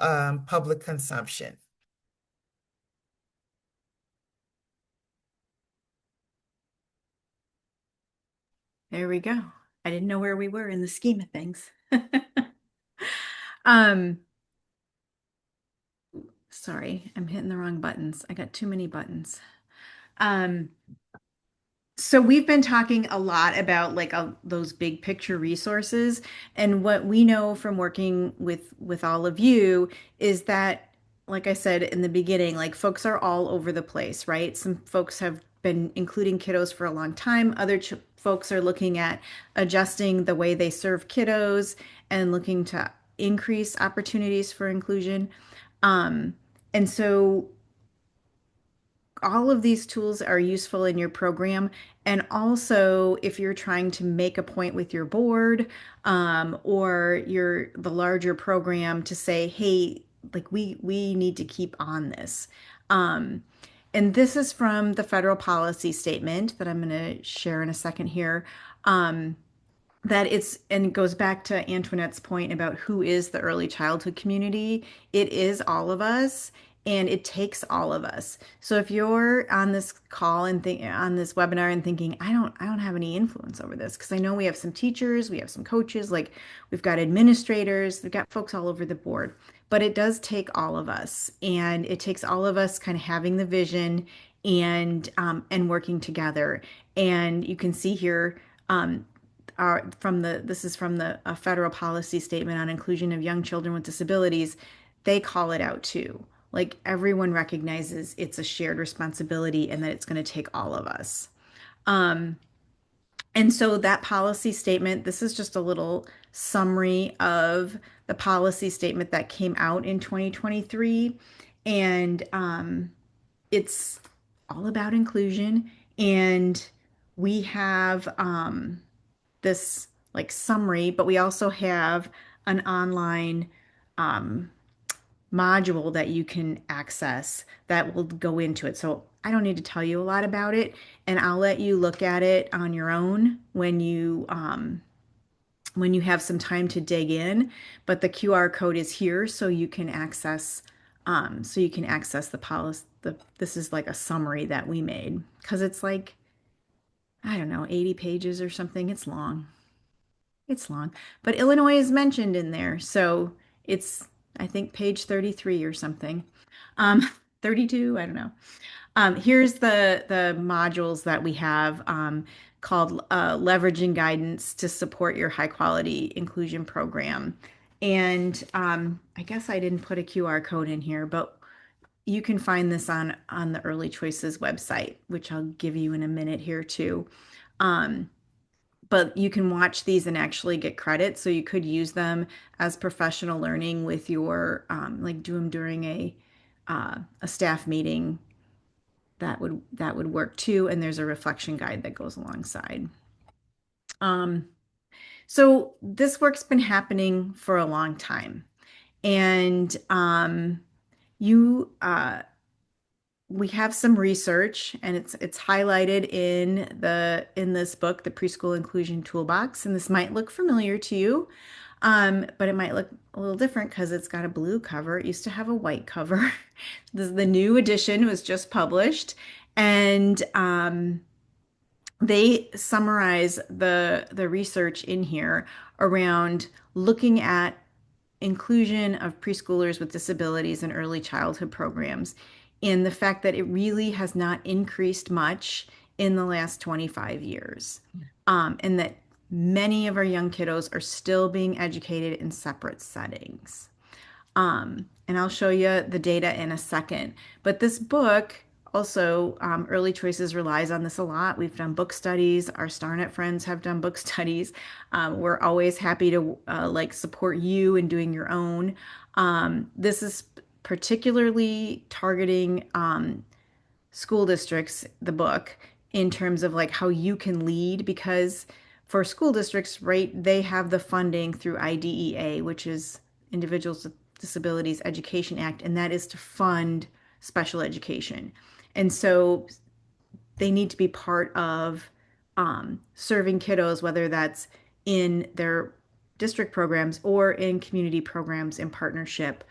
public consumption. There we go. I didn't know where we were in the scheme of things. Um, sorry, I'm hitting the wrong buttons. I got too many buttons. So we've been talking a lot about like those big picture resources, and what we know from working with all of you is that, like I said in the beginning, like folks are all over the place, right? Some folks have been including kiddos for a long time. Other folks are looking at adjusting the way they serve kiddos and looking to increase opportunities for inclusion. Um, and so all of these tools are useful in your program. And also, if you're trying to make a point with your board or the larger program to say, hey, like we need to keep on this. Um, and this is from the federal policy statement that I'm going to share in a second here. That it's, and it goes back to Antoinette's point about who is the early childhood community. It is all of us, and it takes all of us. So if you're on this call and on this webinar and thinking, I don't have any influence over this, because I know we have some teachers, we have some coaches, like we've got administrators, we've got folks all over the board, but it does take all of us, and it takes all of us kind of having the vision and working together. And you can see here, this is from the federal policy statement on inclusion of young children with disabilities. They call it out too. Like everyone recognizes it's a shared responsibility and that it's going to take all of us. And so that policy statement, this is just a little summary of the policy statement that came out in 2023. And it's all about inclusion. And we have this like summary, but we also have an online module that you can access that will go into it. So I don't need to tell you a lot about it, and I'll let you look at it on your own when you have some time to dig in. But the QR code is here, so you can access the policy. This is like a summary that we made because it's like, I don't know, 80 pages or something. It's long. It's long, but Illinois is mentioned in there. So it's, I think, page 33 or something. Um, 32, I don't know. Here's the modules that we have called Leveraging Guidance to Support Your High Quality Inclusion Program. And I guess I didn't put a QR code in here, but you can find this on the Early Choices website, which I'll give you in a minute here too. But you can watch these and actually get credit. So you could use them as professional learning with your, like do them during a staff meeting. That would work too. And there's a reflection guide that goes alongside. So this work's been happening for a long time. And you we have some research, and it's highlighted in this book, the Preschool Inclusion Toolbox, and this might look familiar to you, but it might look a little different because it's got a blue cover. It used to have a white cover. The new edition was just published, and they summarize the research in here around looking at inclusion of preschoolers with disabilities in early childhood programs, and the fact that it really has not increased much in the last 25 years, and that many of our young kiddos are still being educated in separate settings. And I'll show you the data in a second. But this book also, Early Choices relies on this a lot. We've done book studies. Our StarNet friends have done book studies. We're always happy to like support you in doing your own. This is particularly targeting school districts, the book, in terms of like how you can lead, because for school districts, right, they have the funding through IDEA, which is Individuals with Disabilities Education Act, and that is to fund special education. And so they need to be part of serving kiddos, whether that's in their district programs or in community programs in partnership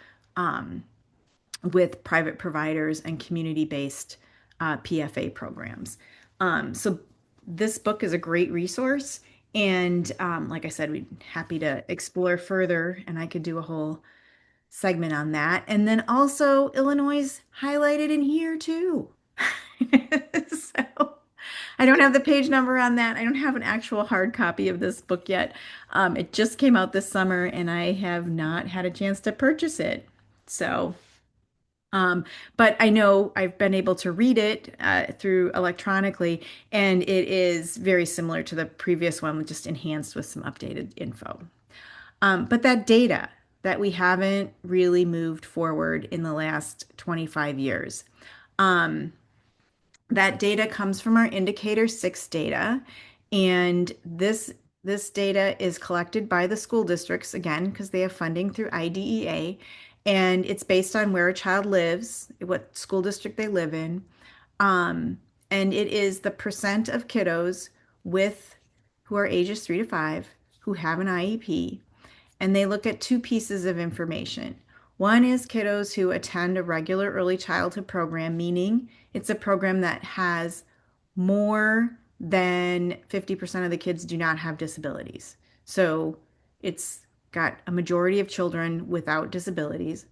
with private providers and community-based PFA programs. So this book is a great resource. And like I said, we'd be happy to explore further, and I could do a whole segment on that. And then also Illinois is highlighted in here too. So I don't have the page number on that. I don't have an actual hard copy of this book yet. It just came out this summer, and I have not had a chance to purchase it. So but I know I've been able to read it through electronically, and it is very similar to the previous one, just enhanced with some updated info. But that data that we haven't really moved forward in the last 25 years. Um, that data comes from our indicator 6 data, and this data is collected by the school districts again because they have funding through IDEA, and it's based on where a child lives, what school district they live in, um, and it is the percent of kiddos with who are ages 3 to 5 who have an IEP, and they look at two pieces of information. One is kiddos who attend a regular early childhood program, meaning it's a program that has more than 50% of the kids do not have disabilities. So it's got a majority of children without disabilities,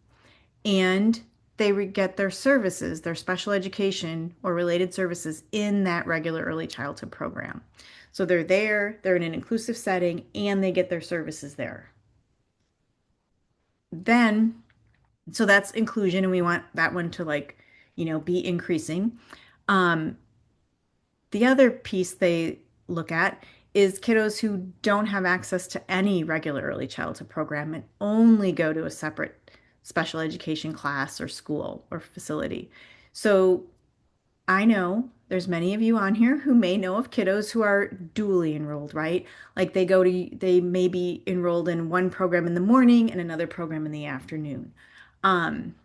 and they get their services, their special education or related services in that regular early childhood program. So they're there, they're in an inclusive setting, and they get their services there. Then, so that's inclusion, and we want that one to be increasing. Um, the other piece they look at is kiddos who don't have access to any regular early childhood program and only go to a separate special education class or school or facility. So I know there's many of you on here who may know of kiddos who are dually enrolled, right? Like they may be enrolled in one program in the morning and another program in the afternoon. Um,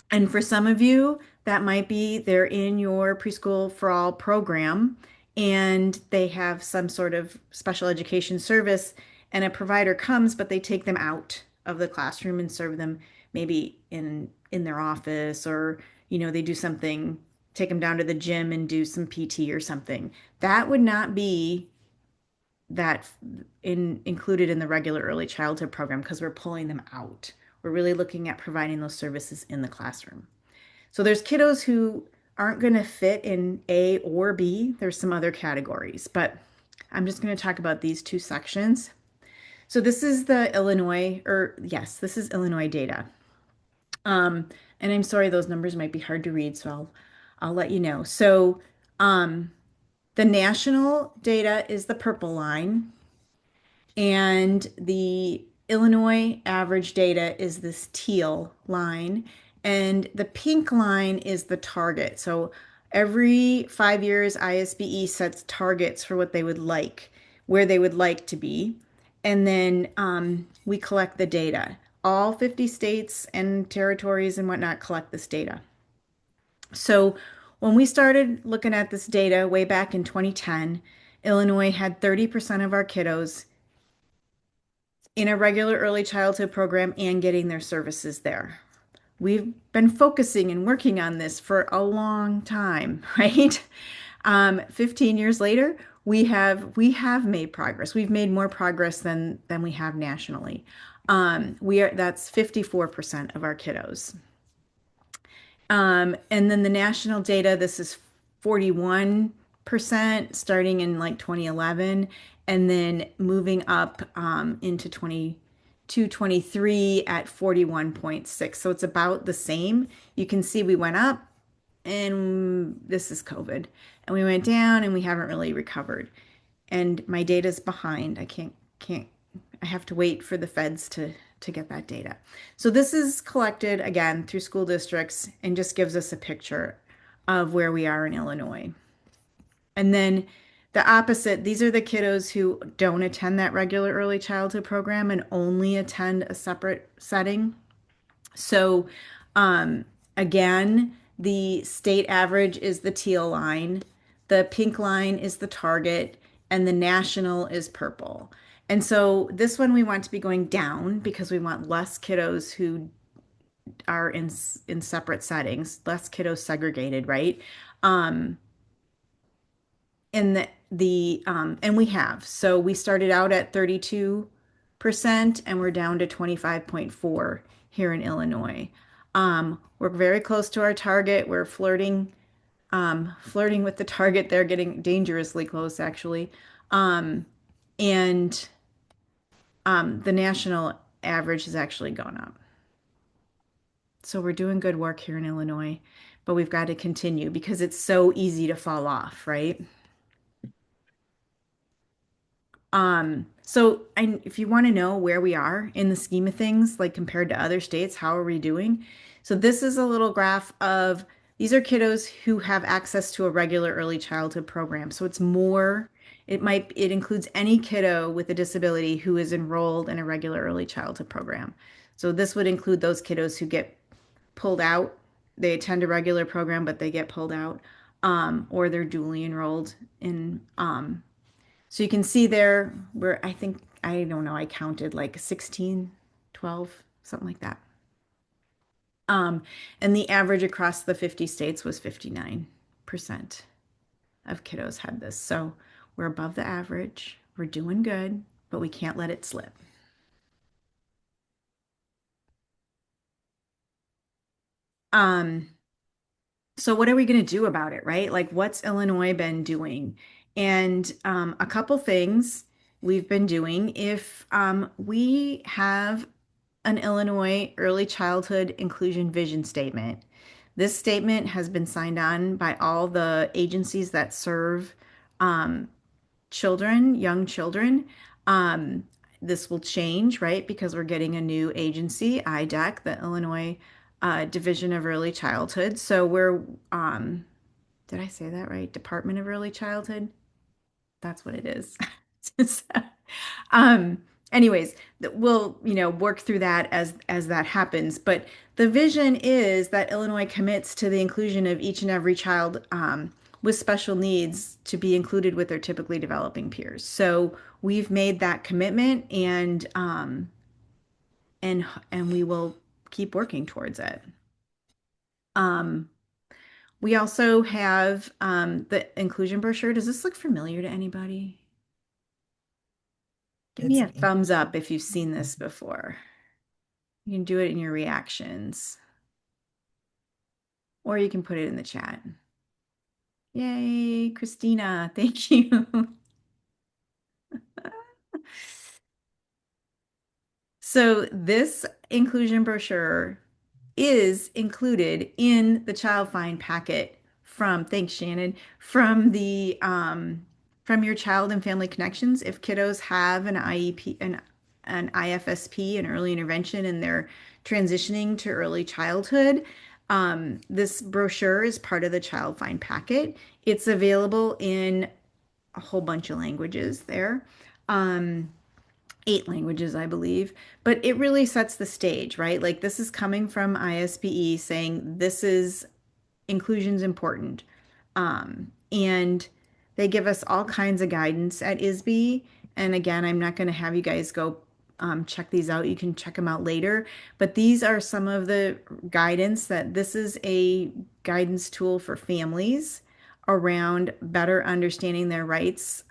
and for some of you, that might be they're in your preschool for all program and they have some sort of special education service, and a provider comes, but they take them out of the classroom and serve them maybe in their office, or they do something, take them down to the gym and do some PT or something. That would not be that included in the regular early childhood program because we're pulling them out. We're really looking at providing those services in the classroom. So there's kiddos who aren't going to fit in A or B. There's some other categories, but I'm just going to talk about these two sections. So this is the Illinois, or yes, this is Illinois data. And I'm sorry, those numbers might be hard to read, so I'll let you know. So the national data is the purple line, and the Illinois average data is this teal line, and the pink line is the target. So every 5 years, ISBE sets targets for what they would like, where they would like to be. And then we collect the data. All 50 states and territories and whatnot collect this data. So when we started looking at this data way back in 2010, Illinois had 30% of our kiddos in a regular early childhood program and getting their services there. We've been focusing and working on this for a long time, right? 15 years later, we have made progress. We've made more progress than we have nationally. That's 54% of our kiddos. And then the national data, this is 41% starting in like 2011, and then moving up into 22, 23 at 41.6. So it's about the same. You can see we went up, and this is COVID, and we went down, and we haven't really recovered. And my data's behind. I have to wait for the feds to get that data. So this is collected again through school districts and just gives us a picture of where we are in Illinois. And then the opposite, these are the kiddos who don't attend that regular early childhood program and only attend a separate setting. So again, the state average is the teal line, the pink line is the target, and the national is purple. And so this one we want to be going down because we want less kiddos who are in separate settings, less kiddos segregated, right? And and we have. So we started out at 32% and we're down to 25.4 here in Illinois. We're very close to our target. We're flirting with the target. They're getting dangerously close, actually. And the national average has actually gone up. So we're doing good work here in Illinois, but we've got to continue because it's so easy to fall off, right? If you want to know where we are in the scheme of things, like compared to other states, how are we doing? So this is a little graph of these are kiddos who have access to a regular early childhood program. So it's more, it includes any kiddo with a disability who is enrolled in a regular early childhood program. So this would include those kiddos who get pulled out. They attend a regular program, but they get pulled out, or they're dually enrolled in so you can see there where I think, I don't know, I counted like 16, 12, something like that. And the average across the 50 states was 59% of kiddos had this. So we're above the average. We're doing good, but we can't let it slip. Um, so what are we going to do about it, right? Like what's Illinois been doing? And a couple things we've been doing. If we have an Illinois early childhood inclusion vision statement. This statement has been signed on by all the agencies that serve um, children, young children. Um, this will change, right? Because we're getting a new agency, IDEC, the Illinois Division of Early Childhood. So did I say that right? Department of Early Childhood? That's what it is. um, anyways, we'll, work through that as that happens. But the vision is that Illinois commits to the inclusion of each and every child with special needs to be included with their typically developing peers. So we've made that commitment, and we will keep working towards it. Um, we also have the inclusion brochure. Does this look familiar to anybody? Give me It's a an thumbs up if you've seen this before. You can do it in your reactions, or you can put it in the chat. Yay, Christina, thank you. So this inclusion brochure is included in the Child Find packet thanks Shannon, from your Child and Family Connections. If kiddos have an IEP, an IFSP, an early intervention, and they're transitioning to early childhood, this brochure is part of the Child Find packet. It's available in a whole bunch of languages there. 8 languages, I believe, but it really sets the stage, right? Like this is coming from ISBE saying this is inclusion's important. And they give us all kinds of guidance at ISBE. And again, I'm not going to have you guys go check these out. You can check them out later. But these are some of the guidance that this is a guidance tool for families around better understanding their rights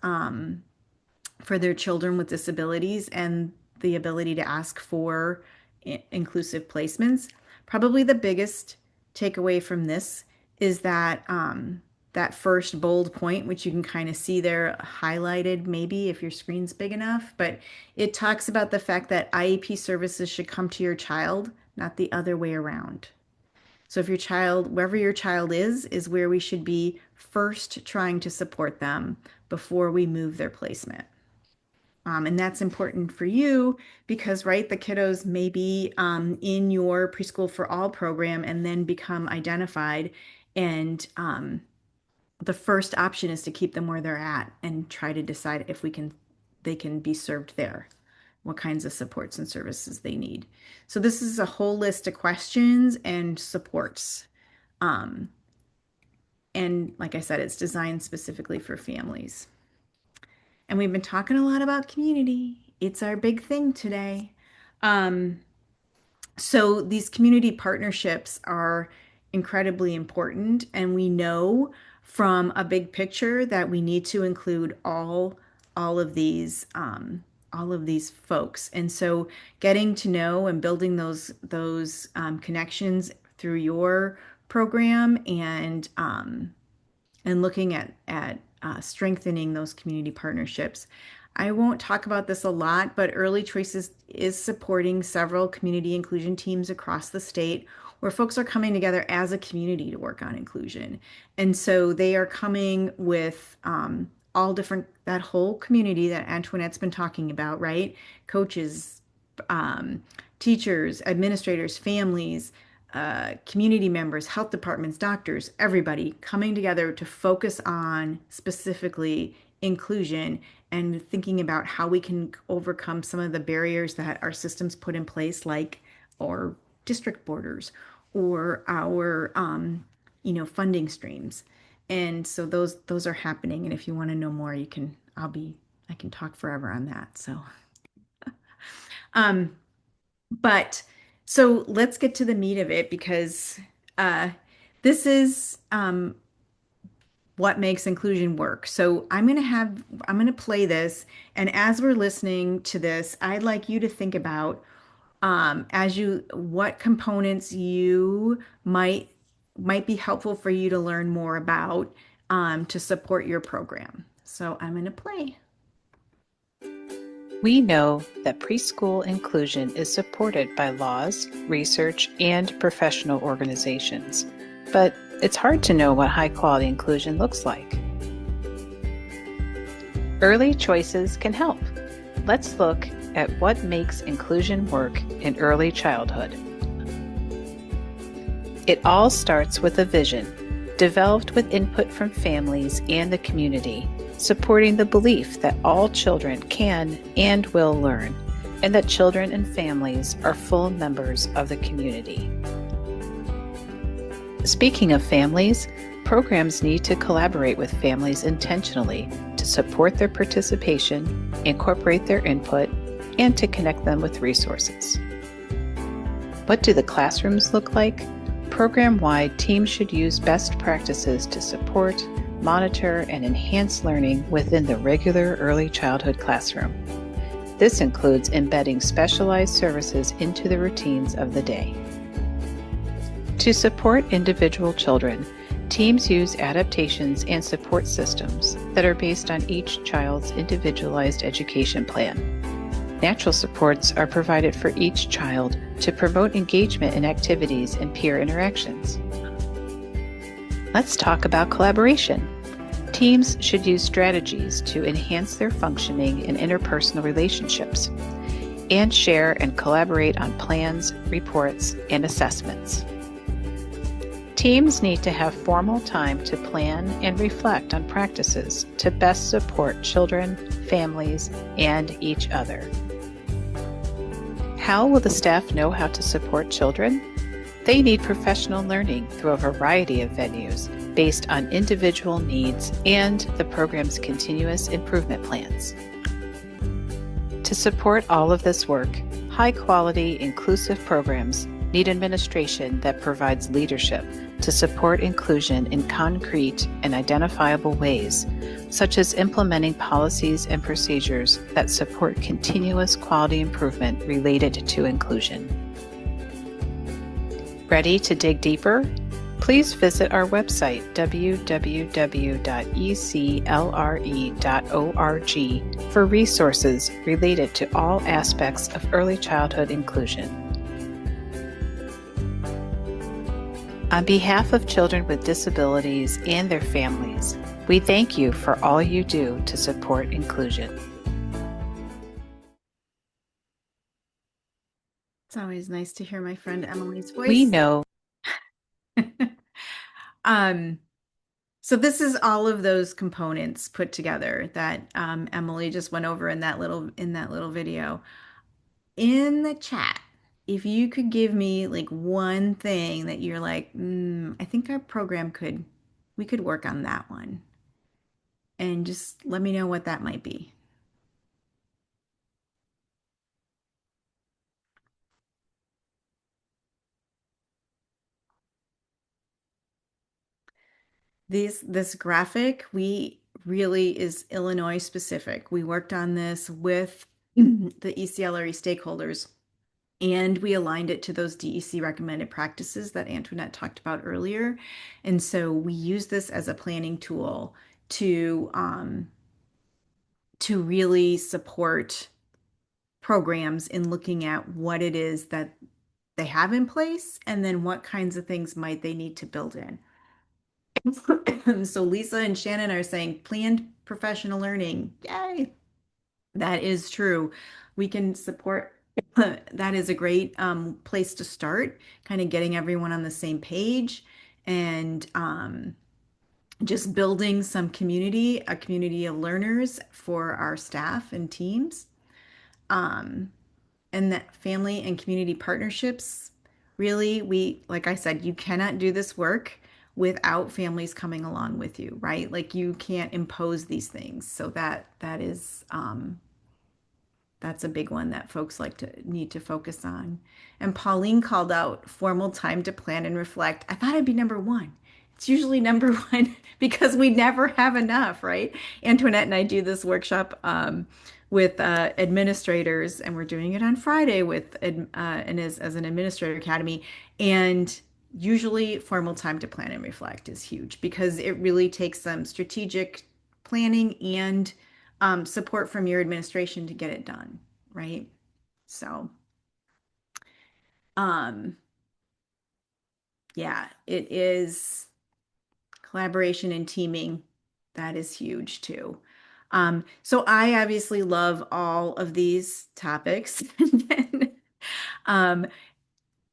for their children with disabilities and the ability to ask for inclusive placements. Probably the biggest takeaway from this is that that first bold point, which you can kind of see there highlighted, maybe if your screen's big enough, but it talks about the fact that IEP services should come to your child, not the other way around. So if your child, wherever your child is where we should be first trying to support them before we move their placement. And that's important for you because, right, the kiddos may be in your Preschool for All program and then become identified. And the first option is to keep them where they're at and try to decide if they can be served there, what kinds of supports and services they need. So this is a whole list of questions and supports. And like I said, it's designed specifically for families. And we've been talking a lot about community. It's our big thing today. Um, so these community partnerships are incredibly important, and we know from a big picture that we need to include all of these folks. And so getting to know and building those connections through your program and looking at strengthening those community partnerships. I won't talk about this a lot, but Early Choices is supporting several community inclusion teams across the state where folks are coming together as a community to work on inclusion. And so they are coming with all different, that whole community that Antoinette's been talking about, right? Coaches, um, teachers, administrators, families, community members, health departments, doctors, everybody coming together to focus on specifically inclusion and thinking about how we can overcome some of the barriers that our systems put in place, like our district borders or our funding streams. And so those are happening. And if you want to know more, I can talk forever on that. So um but so let's get to the meat of it because uh this is what makes inclusion work. So I'm going to play this, and as we're listening to this, I'd like you to think about what components you might be helpful for you to learn more about to support your program. So I'm going to play. We know that preschool inclusion is supported by laws, research, and professional organizations, but it's hard to know what high-quality inclusion looks like. Early choices can help. Let's look at what makes inclusion work in early childhood. It all starts with a vision, developed with input from families and the community, supporting the belief that all children can and will learn, and that children and families are full members of the community. Speaking of families, programs need to collaborate with families intentionally to support their participation, incorporate their input, and to connect them with resources. What do the classrooms look like? Program-wide, teams should use best practices to support, monitor, and enhance learning within the regular early childhood classroom. This includes embedding specialized services into the routines of the day. To support individual children, teams use adaptations and support systems that are based on each child's individualized education plan. Natural supports are provided for each child to promote engagement in activities and peer interactions. Let's talk about collaboration. Teams should use strategies to enhance their functioning in interpersonal relationships and share and collaborate on plans, reports, and assessments. Teams need to have formal time to plan and reflect on practices to best support children, families, and each other. How will the staff know how to support children? They need professional learning through a variety of venues based on individual needs and the program's continuous improvement plans. To support all of this work, high-quality, inclusive programs need administration that provides leadership to support inclusion in concrete and identifiable ways, such as implementing policies and procedures that support continuous quality improvement related to inclusion. Ready to dig deeper? Please visit our website, www.eclre.org, for resources related to all aspects of early childhood inclusion. On behalf of children with disabilities and their families, we thank you for all you do to support inclusion. It's always nice to hear my friend Emily's voice. We know. So this is all of those components put together that Emily just went over in that little video. In the chat, if you could give me like one thing that you're like, I think our program we could work on that one. And just let me know what that might be. This graphic, we really is Illinois specific. We worked on this with the ECLRE stakeholders, and we aligned it to those DEC recommended practices that Antoinette talked about earlier. And so we use this as a planning tool to really support programs in looking at what it is that they have in place and then what kinds of things might they need to build in. So Lisa and Shannon are saying planned professional learning. Yay. That is true. We can support. That is a great place to start, kind of getting everyone on the same page and just building some community, a community of learners for our staff and teams. Um, and that family and community partnerships, really, like I said, you cannot do this work without families coming along with you, right? Like you can't impose these things. So that is that's a big one that folks like to need to focus on. And Pauline called out formal time to plan and reflect. I thought I'd be number one. It's usually number one because we never have enough, right? Antoinette and I do this workshop with administrators, and we're doing it on Friday with and as an administrator academy. And usually, formal time to plan and reflect is huge because it really takes some strategic planning and support from your administration to get it done, right? So, um, yeah, it is collaboration and teaming. That is huge too. So I obviously love all of these topics. um,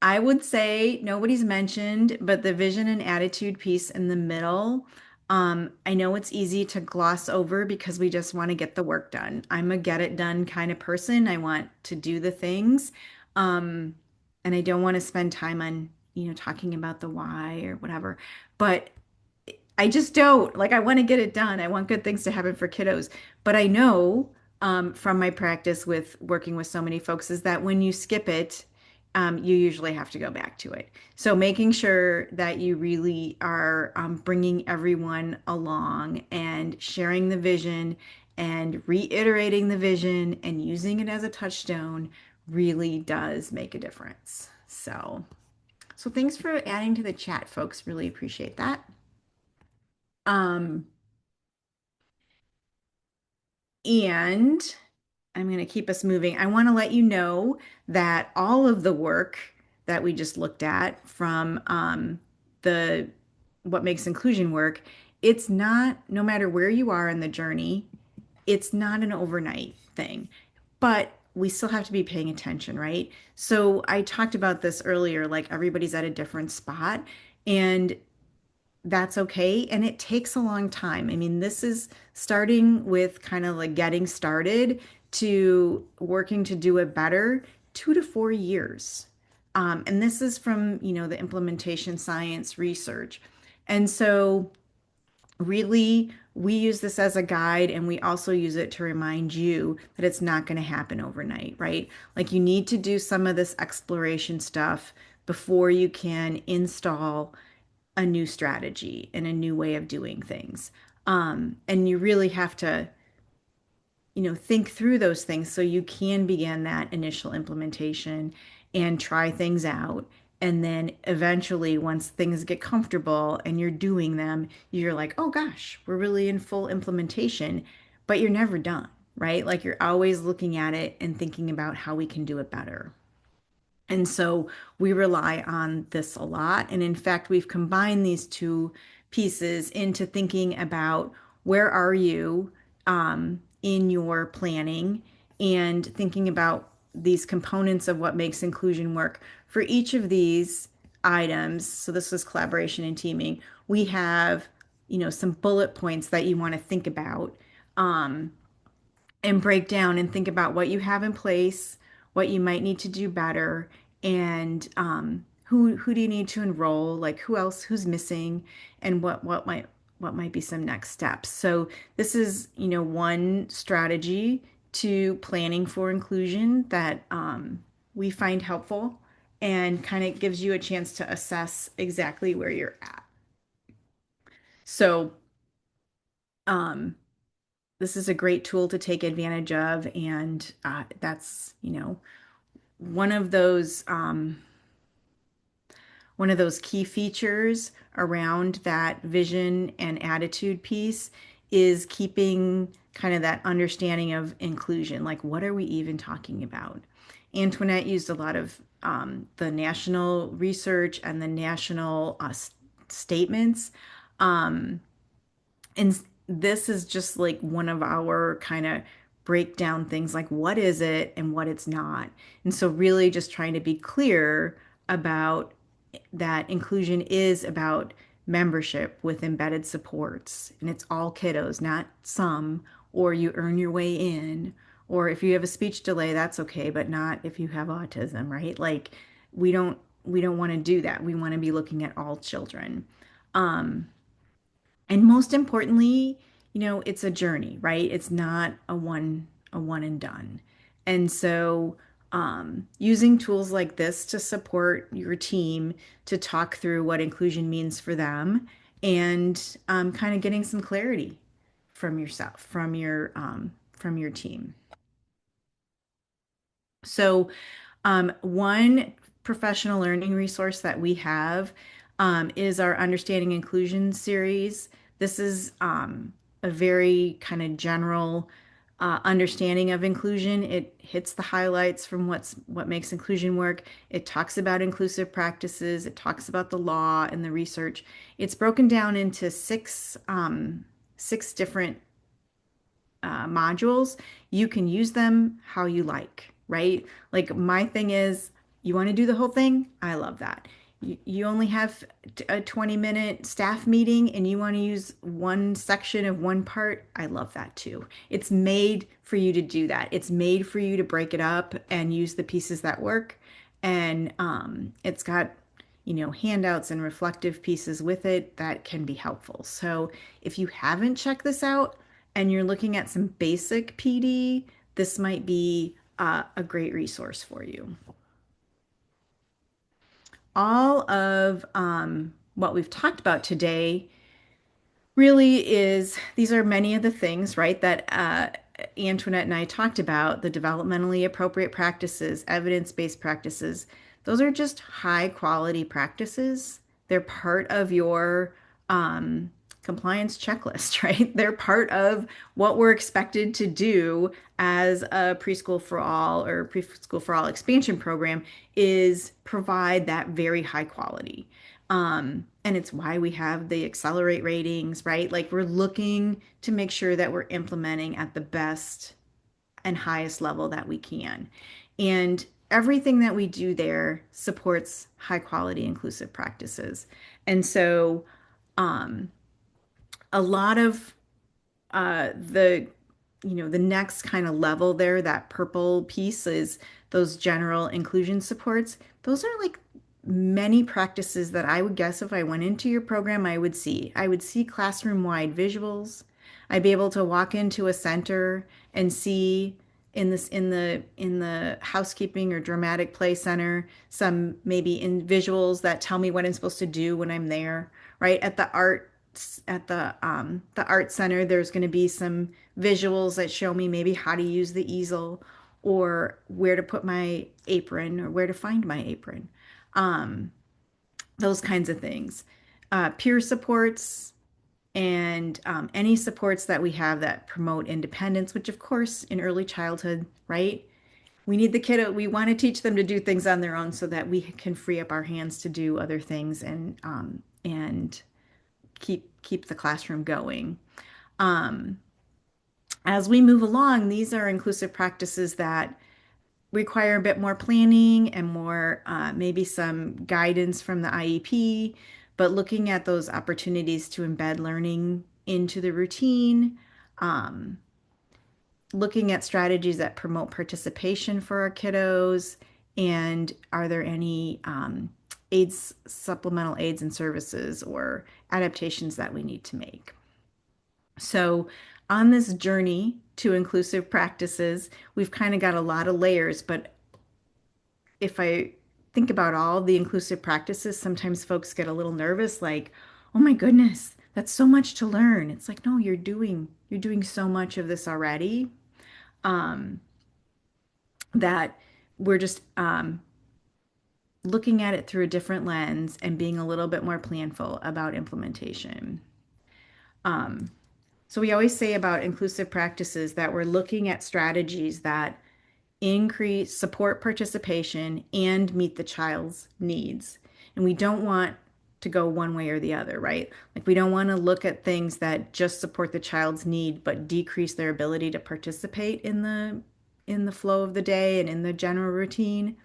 I would say nobody's mentioned, but the vision and attitude piece in the middle. I know it's easy to gloss over because we just want to get the work done. I'm a get it done kind of person. I want to do the things. Um, and I don't want to spend time on, talking about the why or whatever. But I just don't. Like, I want to get it done. I want good things to happen for kiddos. But I know from my practice with working with so many folks is that when you skip it, you usually have to go back to it. So making sure that you really are bringing everyone along and sharing the vision and reiterating the vision and using it as a touchstone really does make a difference. So thanks for adding to the chat, folks. Really appreciate that. Um, and I'm going to keep us moving. I want to let you know that all of the work that we just looked at from the what makes inclusion work, it's not, no matter where you are in the journey, it's not an overnight thing, but we still have to be paying attention, right? So I talked about this earlier, like everybody's at a different spot, and that's okay. And it takes a long time. I mean, this is starting with kind of like getting started to working to do it better, 2 to 4 years. And this is from, the implementation science research. And so really, we use this as a guide and we also use it to remind you that it's not going to happen overnight, right? Like you need to do some of this exploration stuff before you can install a new strategy and a new way of doing things. And you really have to, think through those things so you can begin that initial implementation and try things out. And then eventually, once things get comfortable and you're doing them, you're like, oh gosh, we're really in full implementation, but you're never done, right? Like you're always looking at it and thinking about how we can do it better. And so we rely on this a lot. And in fact, we've combined these two pieces into thinking about where are you in your planning and thinking about these components of what makes inclusion work. For each of these items, so this was collaboration and teaming, we have, some bullet points that you want to think about. And break down and think about what you have in place, what you might need to do better, and who do you need to enroll, like who's missing, and what might be some next steps. So this is one strategy to planning for inclusion that we find helpful and kind of gives you a chance to assess exactly where you're at. So um, this is a great tool to take advantage of, and that's one of those um, one of those key features around that vision and attitude piece is keeping kind of that understanding of inclusion. Like, what are we even talking about? Antoinette used a lot of the national research and the national statements. Um, and this is just like one of our kind of breakdown things, like what is it and what it's not. And so really just trying to be clear about that inclusion is about membership with embedded supports, and it's all kiddos, not some, or you earn your way in, or if you have a speech delay, that's okay, but not if you have autism, right? Like we don't want to do that. We want to be looking at all children. Um, and most importantly, it's a journey, right? It's not a one and done. And so using tools like this to support your team to talk through what inclusion means for them, and kind of getting some clarity from yourself, from your team. So one professional learning resource that we have is our Understanding Inclusion series. This is a very kind of general understanding of inclusion. It hits the highlights from what makes inclusion work. It talks about inclusive practices. It talks about the law and the research. It's broken down into six different modules. You can use them how you like, right? Like my thing is, you want to do the whole thing? I love that. You only have a 20-minute staff meeting and you want to use one section of one part. I love that too. It's made for you to do that. It's made for you to break it up and use the pieces that work. And it's got handouts and reflective pieces with it that can be helpful. So if you haven't checked this out, and you're looking at some basic PD, this might be a great resource for you. All of what we've talked about today really is, these are many of the things, right, that Antoinette and I talked about, the developmentally appropriate practices, evidence-based practices. Those are just high quality practices. They're part of your compliance checklist, right? They're part of what we're expected to do as a preschool for all or preschool for all expansion program, is provide that very high quality. And it's why we have the accelerate ratings, right? Like we're looking to make sure that we're implementing at the best and highest level that we can. And everything that we do there supports high quality inclusive practices. And so a lot of the next kind of level there, that purple piece, is those general inclusion supports. Those are like many practices that I would guess if I went into your program, I would see. I would see classroom-wide visuals. I'd be able to walk into a center and see in the housekeeping or dramatic play center some maybe in visuals that tell me what I'm supposed to do when I'm there, right? At the art center, there's going to be some visuals that show me maybe how to use the easel, or where to put my apron, or where to find my apron. Those kinds of things. Peer supports, and any supports that we have that promote independence, which of course in early childhood, right? We need the kiddo, we want to teach them to do things on their own so that we can free up our hands to do other things, and keep the classroom going. As we move along, these are inclusive practices that require a bit more planning and more maybe some guidance from the IEP, but looking at those opportunities to embed learning into the routine, looking at strategies that promote participation for our kiddos, and are there any aids, supplemental aids and services or adaptations that we need to make. So on this journey to inclusive practices, we've kind of got a lot of layers, but if I think about all the inclusive practices, sometimes folks get a little nervous, like, oh my goodness, that's so much to learn. It's like, no, you're doing so much of this already, that we're just looking at it through a different lens and being a little bit more planful about implementation. So we always say about inclusive practices that we're looking at strategies that increase support participation and meet the child's needs. And we don't want to go one way or the other, right? Like we don't want to look at things that just support the child's need but decrease their ability to participate in the flow of the day and in the general routine.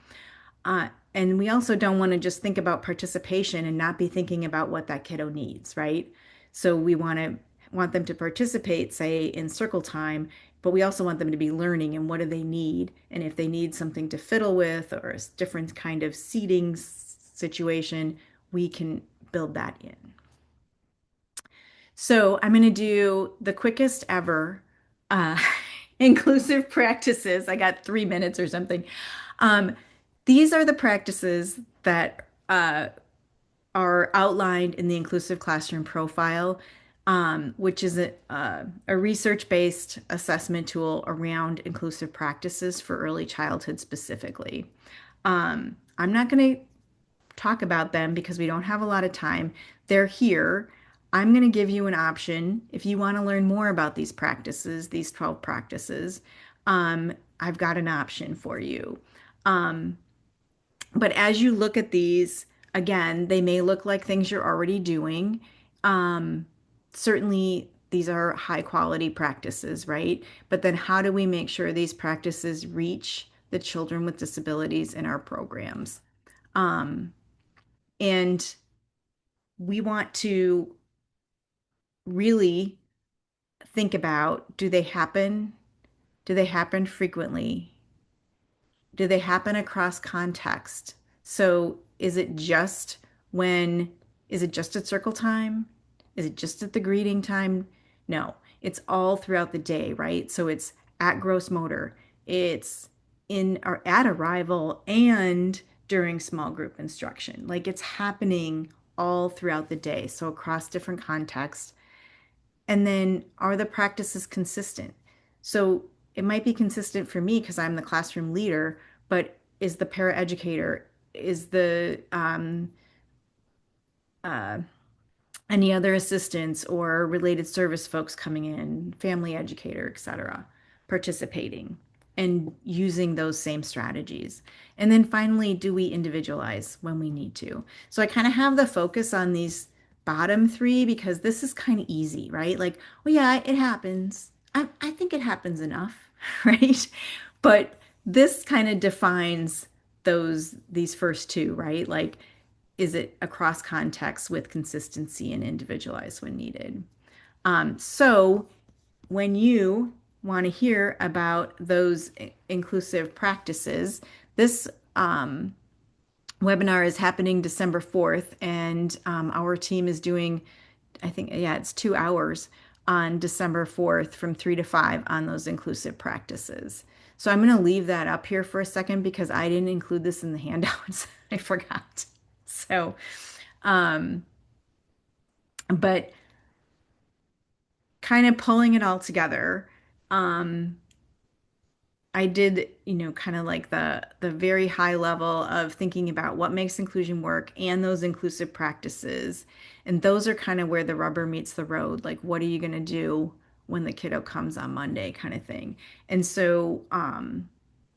And we also don't want to just think about participation and not be thinking about what that kiddo needs, right? So we want them to participate, say, in circle time, but we also want them to be learning and what do they need? And if they need something to fiddle with or a different kind of seating situation, we can build that in. So I'm going to do the quickest ever uh, inclusive practices. I got 3 minutes or something. Um, these are the practices that are outlined in the Inclusive Classroom Profile, which is a research-based assessment tool around inclusive practices for early childhood specifically. I'm not going to talk about them because we don't have a lot of time. They're here. I'm going to give you an option if you want to learn more about these practices, these 12 practices. I've got an option for you. But as you look at these, again, they may look like things you're already doing. Certainly, these are high quality practices, right? But then how do we make sure these practices reach the children with disabilities in our programs? And we want to really think about, do they happen? Do they happen frequently? Do they happen across context? So when, is it just at circle time? Is it just at the greeting time? No, it's all throughout the day, right? So it's at gross motor, it's in or at arrival and during small group instruction. Like it's happening all throughout the day. So across different contexts. And then are the practices consistent? So it might be consistent for me because I'm the classroom leader, but is the paraeducator, is the any other assistants or related service folks coming in, family educator, etc., participating and using those same strategies. And then finally, do we individualize when we need to? So I kind of have the focus on these bottom three because this is kind of easy, right? Like, well, yeah, it happens. I think it happens enough, right? But this kind of defines these first two, right? Like, is it across context with consistency and individualized when needed? So when you want to hear about those inclusive practices, this webinar is happening December 4th, and our team is doing, I think, yeah, it's 2 hours on December 4th from 3 to 5 on those inclusive practices. So I'm going to leave that up here for a second because I didn't include this in the handouts. I forgot. So, but kind of pulling it all together, I did, kind of like the very high level of thinking about what makes inclusion work and those inclusive practices. And those are kind of where the rubber meets the road. Like, what are you going to do when the kiddo comes on Monday, kind of thing. And so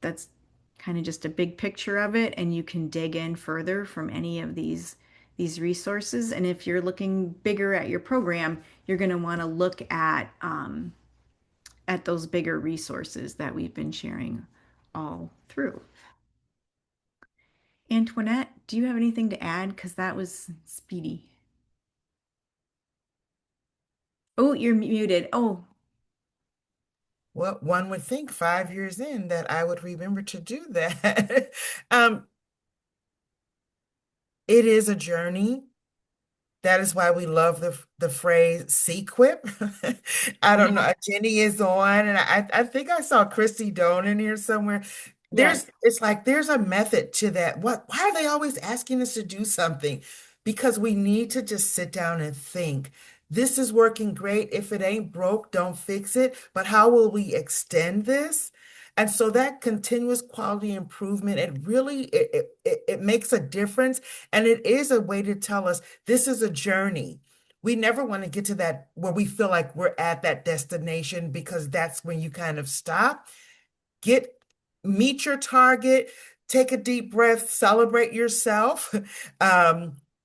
that's kind of just a big picture of it. And you can dig in further from any of these resources. And if you're looking bigger at your program, you're going to want to look at those bigger resources that we've been sharing all through. Antoinette, do you have anything to add? Because that was speedy. Oh, you're muted. Oh, Well, one would think 5 years in that I would remember to do that. Um, it is a journey. That is why we love the phrase "sequip." I don't know. Jenny is on, and I think I saw Christy Doan in here somewhere. yes. It's like there's a method to that. Why are they always asking us to do something? Because we need to just sit down and think. This is working great. If it ain't broke, don't fix it. But how will we extend this? And so that continuous quality improvement, it makes a difference. And it is a way to tell us this is a journey. We never want to get to that where we feel like we're at that destination because that's when you kind of stop. Meet your target, take a deep breath, celebrate yourself.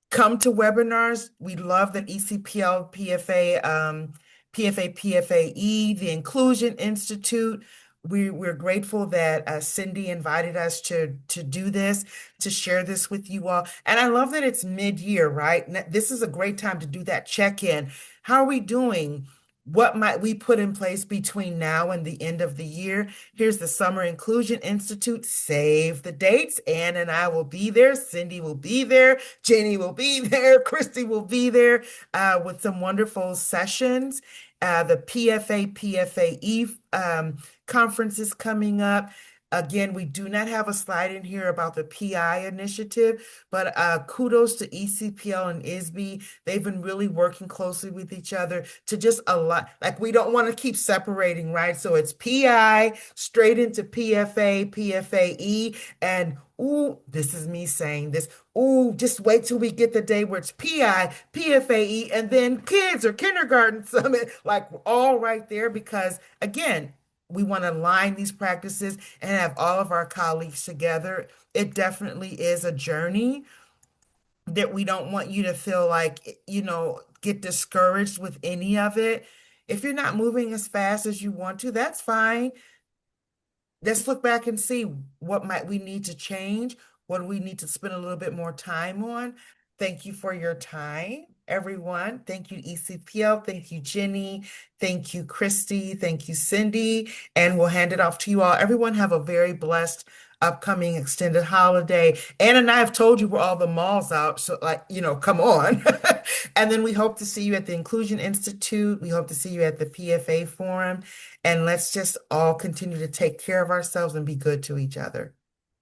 Come to webinars. We love that ECPL, PFA, PFAE, the Inclusion Institute. We're grateful that Cindy invited us to do this, to share this with you all. And I love that it's mid-year, right? This is a great time to do that check-in. How are we doing? What might we put in place between now and the end of the year? Here's the Summer Inclusion Institute. Save the dates. Ann and I will be there. Cindy will be there. Jenny will be there. Christy will be there with some wonderful sessions. The PFA, PFAE conference is coming up. Again, we do not have a slide in here about the PI initiative, but kudos to ECPL and ISBE. They've been really working closely with each other to just like we don't want to keep separating, right? So it's PI straight into PFA, PFAE, and ooh, this is me saying this. Ooh, just wait till we get the day where it's PI, PFAE, and then kids or kindergarten summit, like all right there, because again, we want to align these practices and have all of our colleagues together. It definitely is a journey that we don't want you to feel like, get discouraged with any of it. If you're not moving as fast as you want to, that's fine. Let's look back and see what might we need to change, what do we need to spend a little bit more time on. Thank you for your time, everyone. Thank you, ECPL. Thank you, Jenny. Thank you, Christy. Thank you, Cindy. And we'll hand it off to you all. Everyone have a very blessed upcoming extended holiday. Ann and I have told you where all the malls out, so come on. And then we hope to see you at the Inclusion Institute. We hope to see you at the PFA Forum. And let's just all continue to take care of ourselves and be good to each other.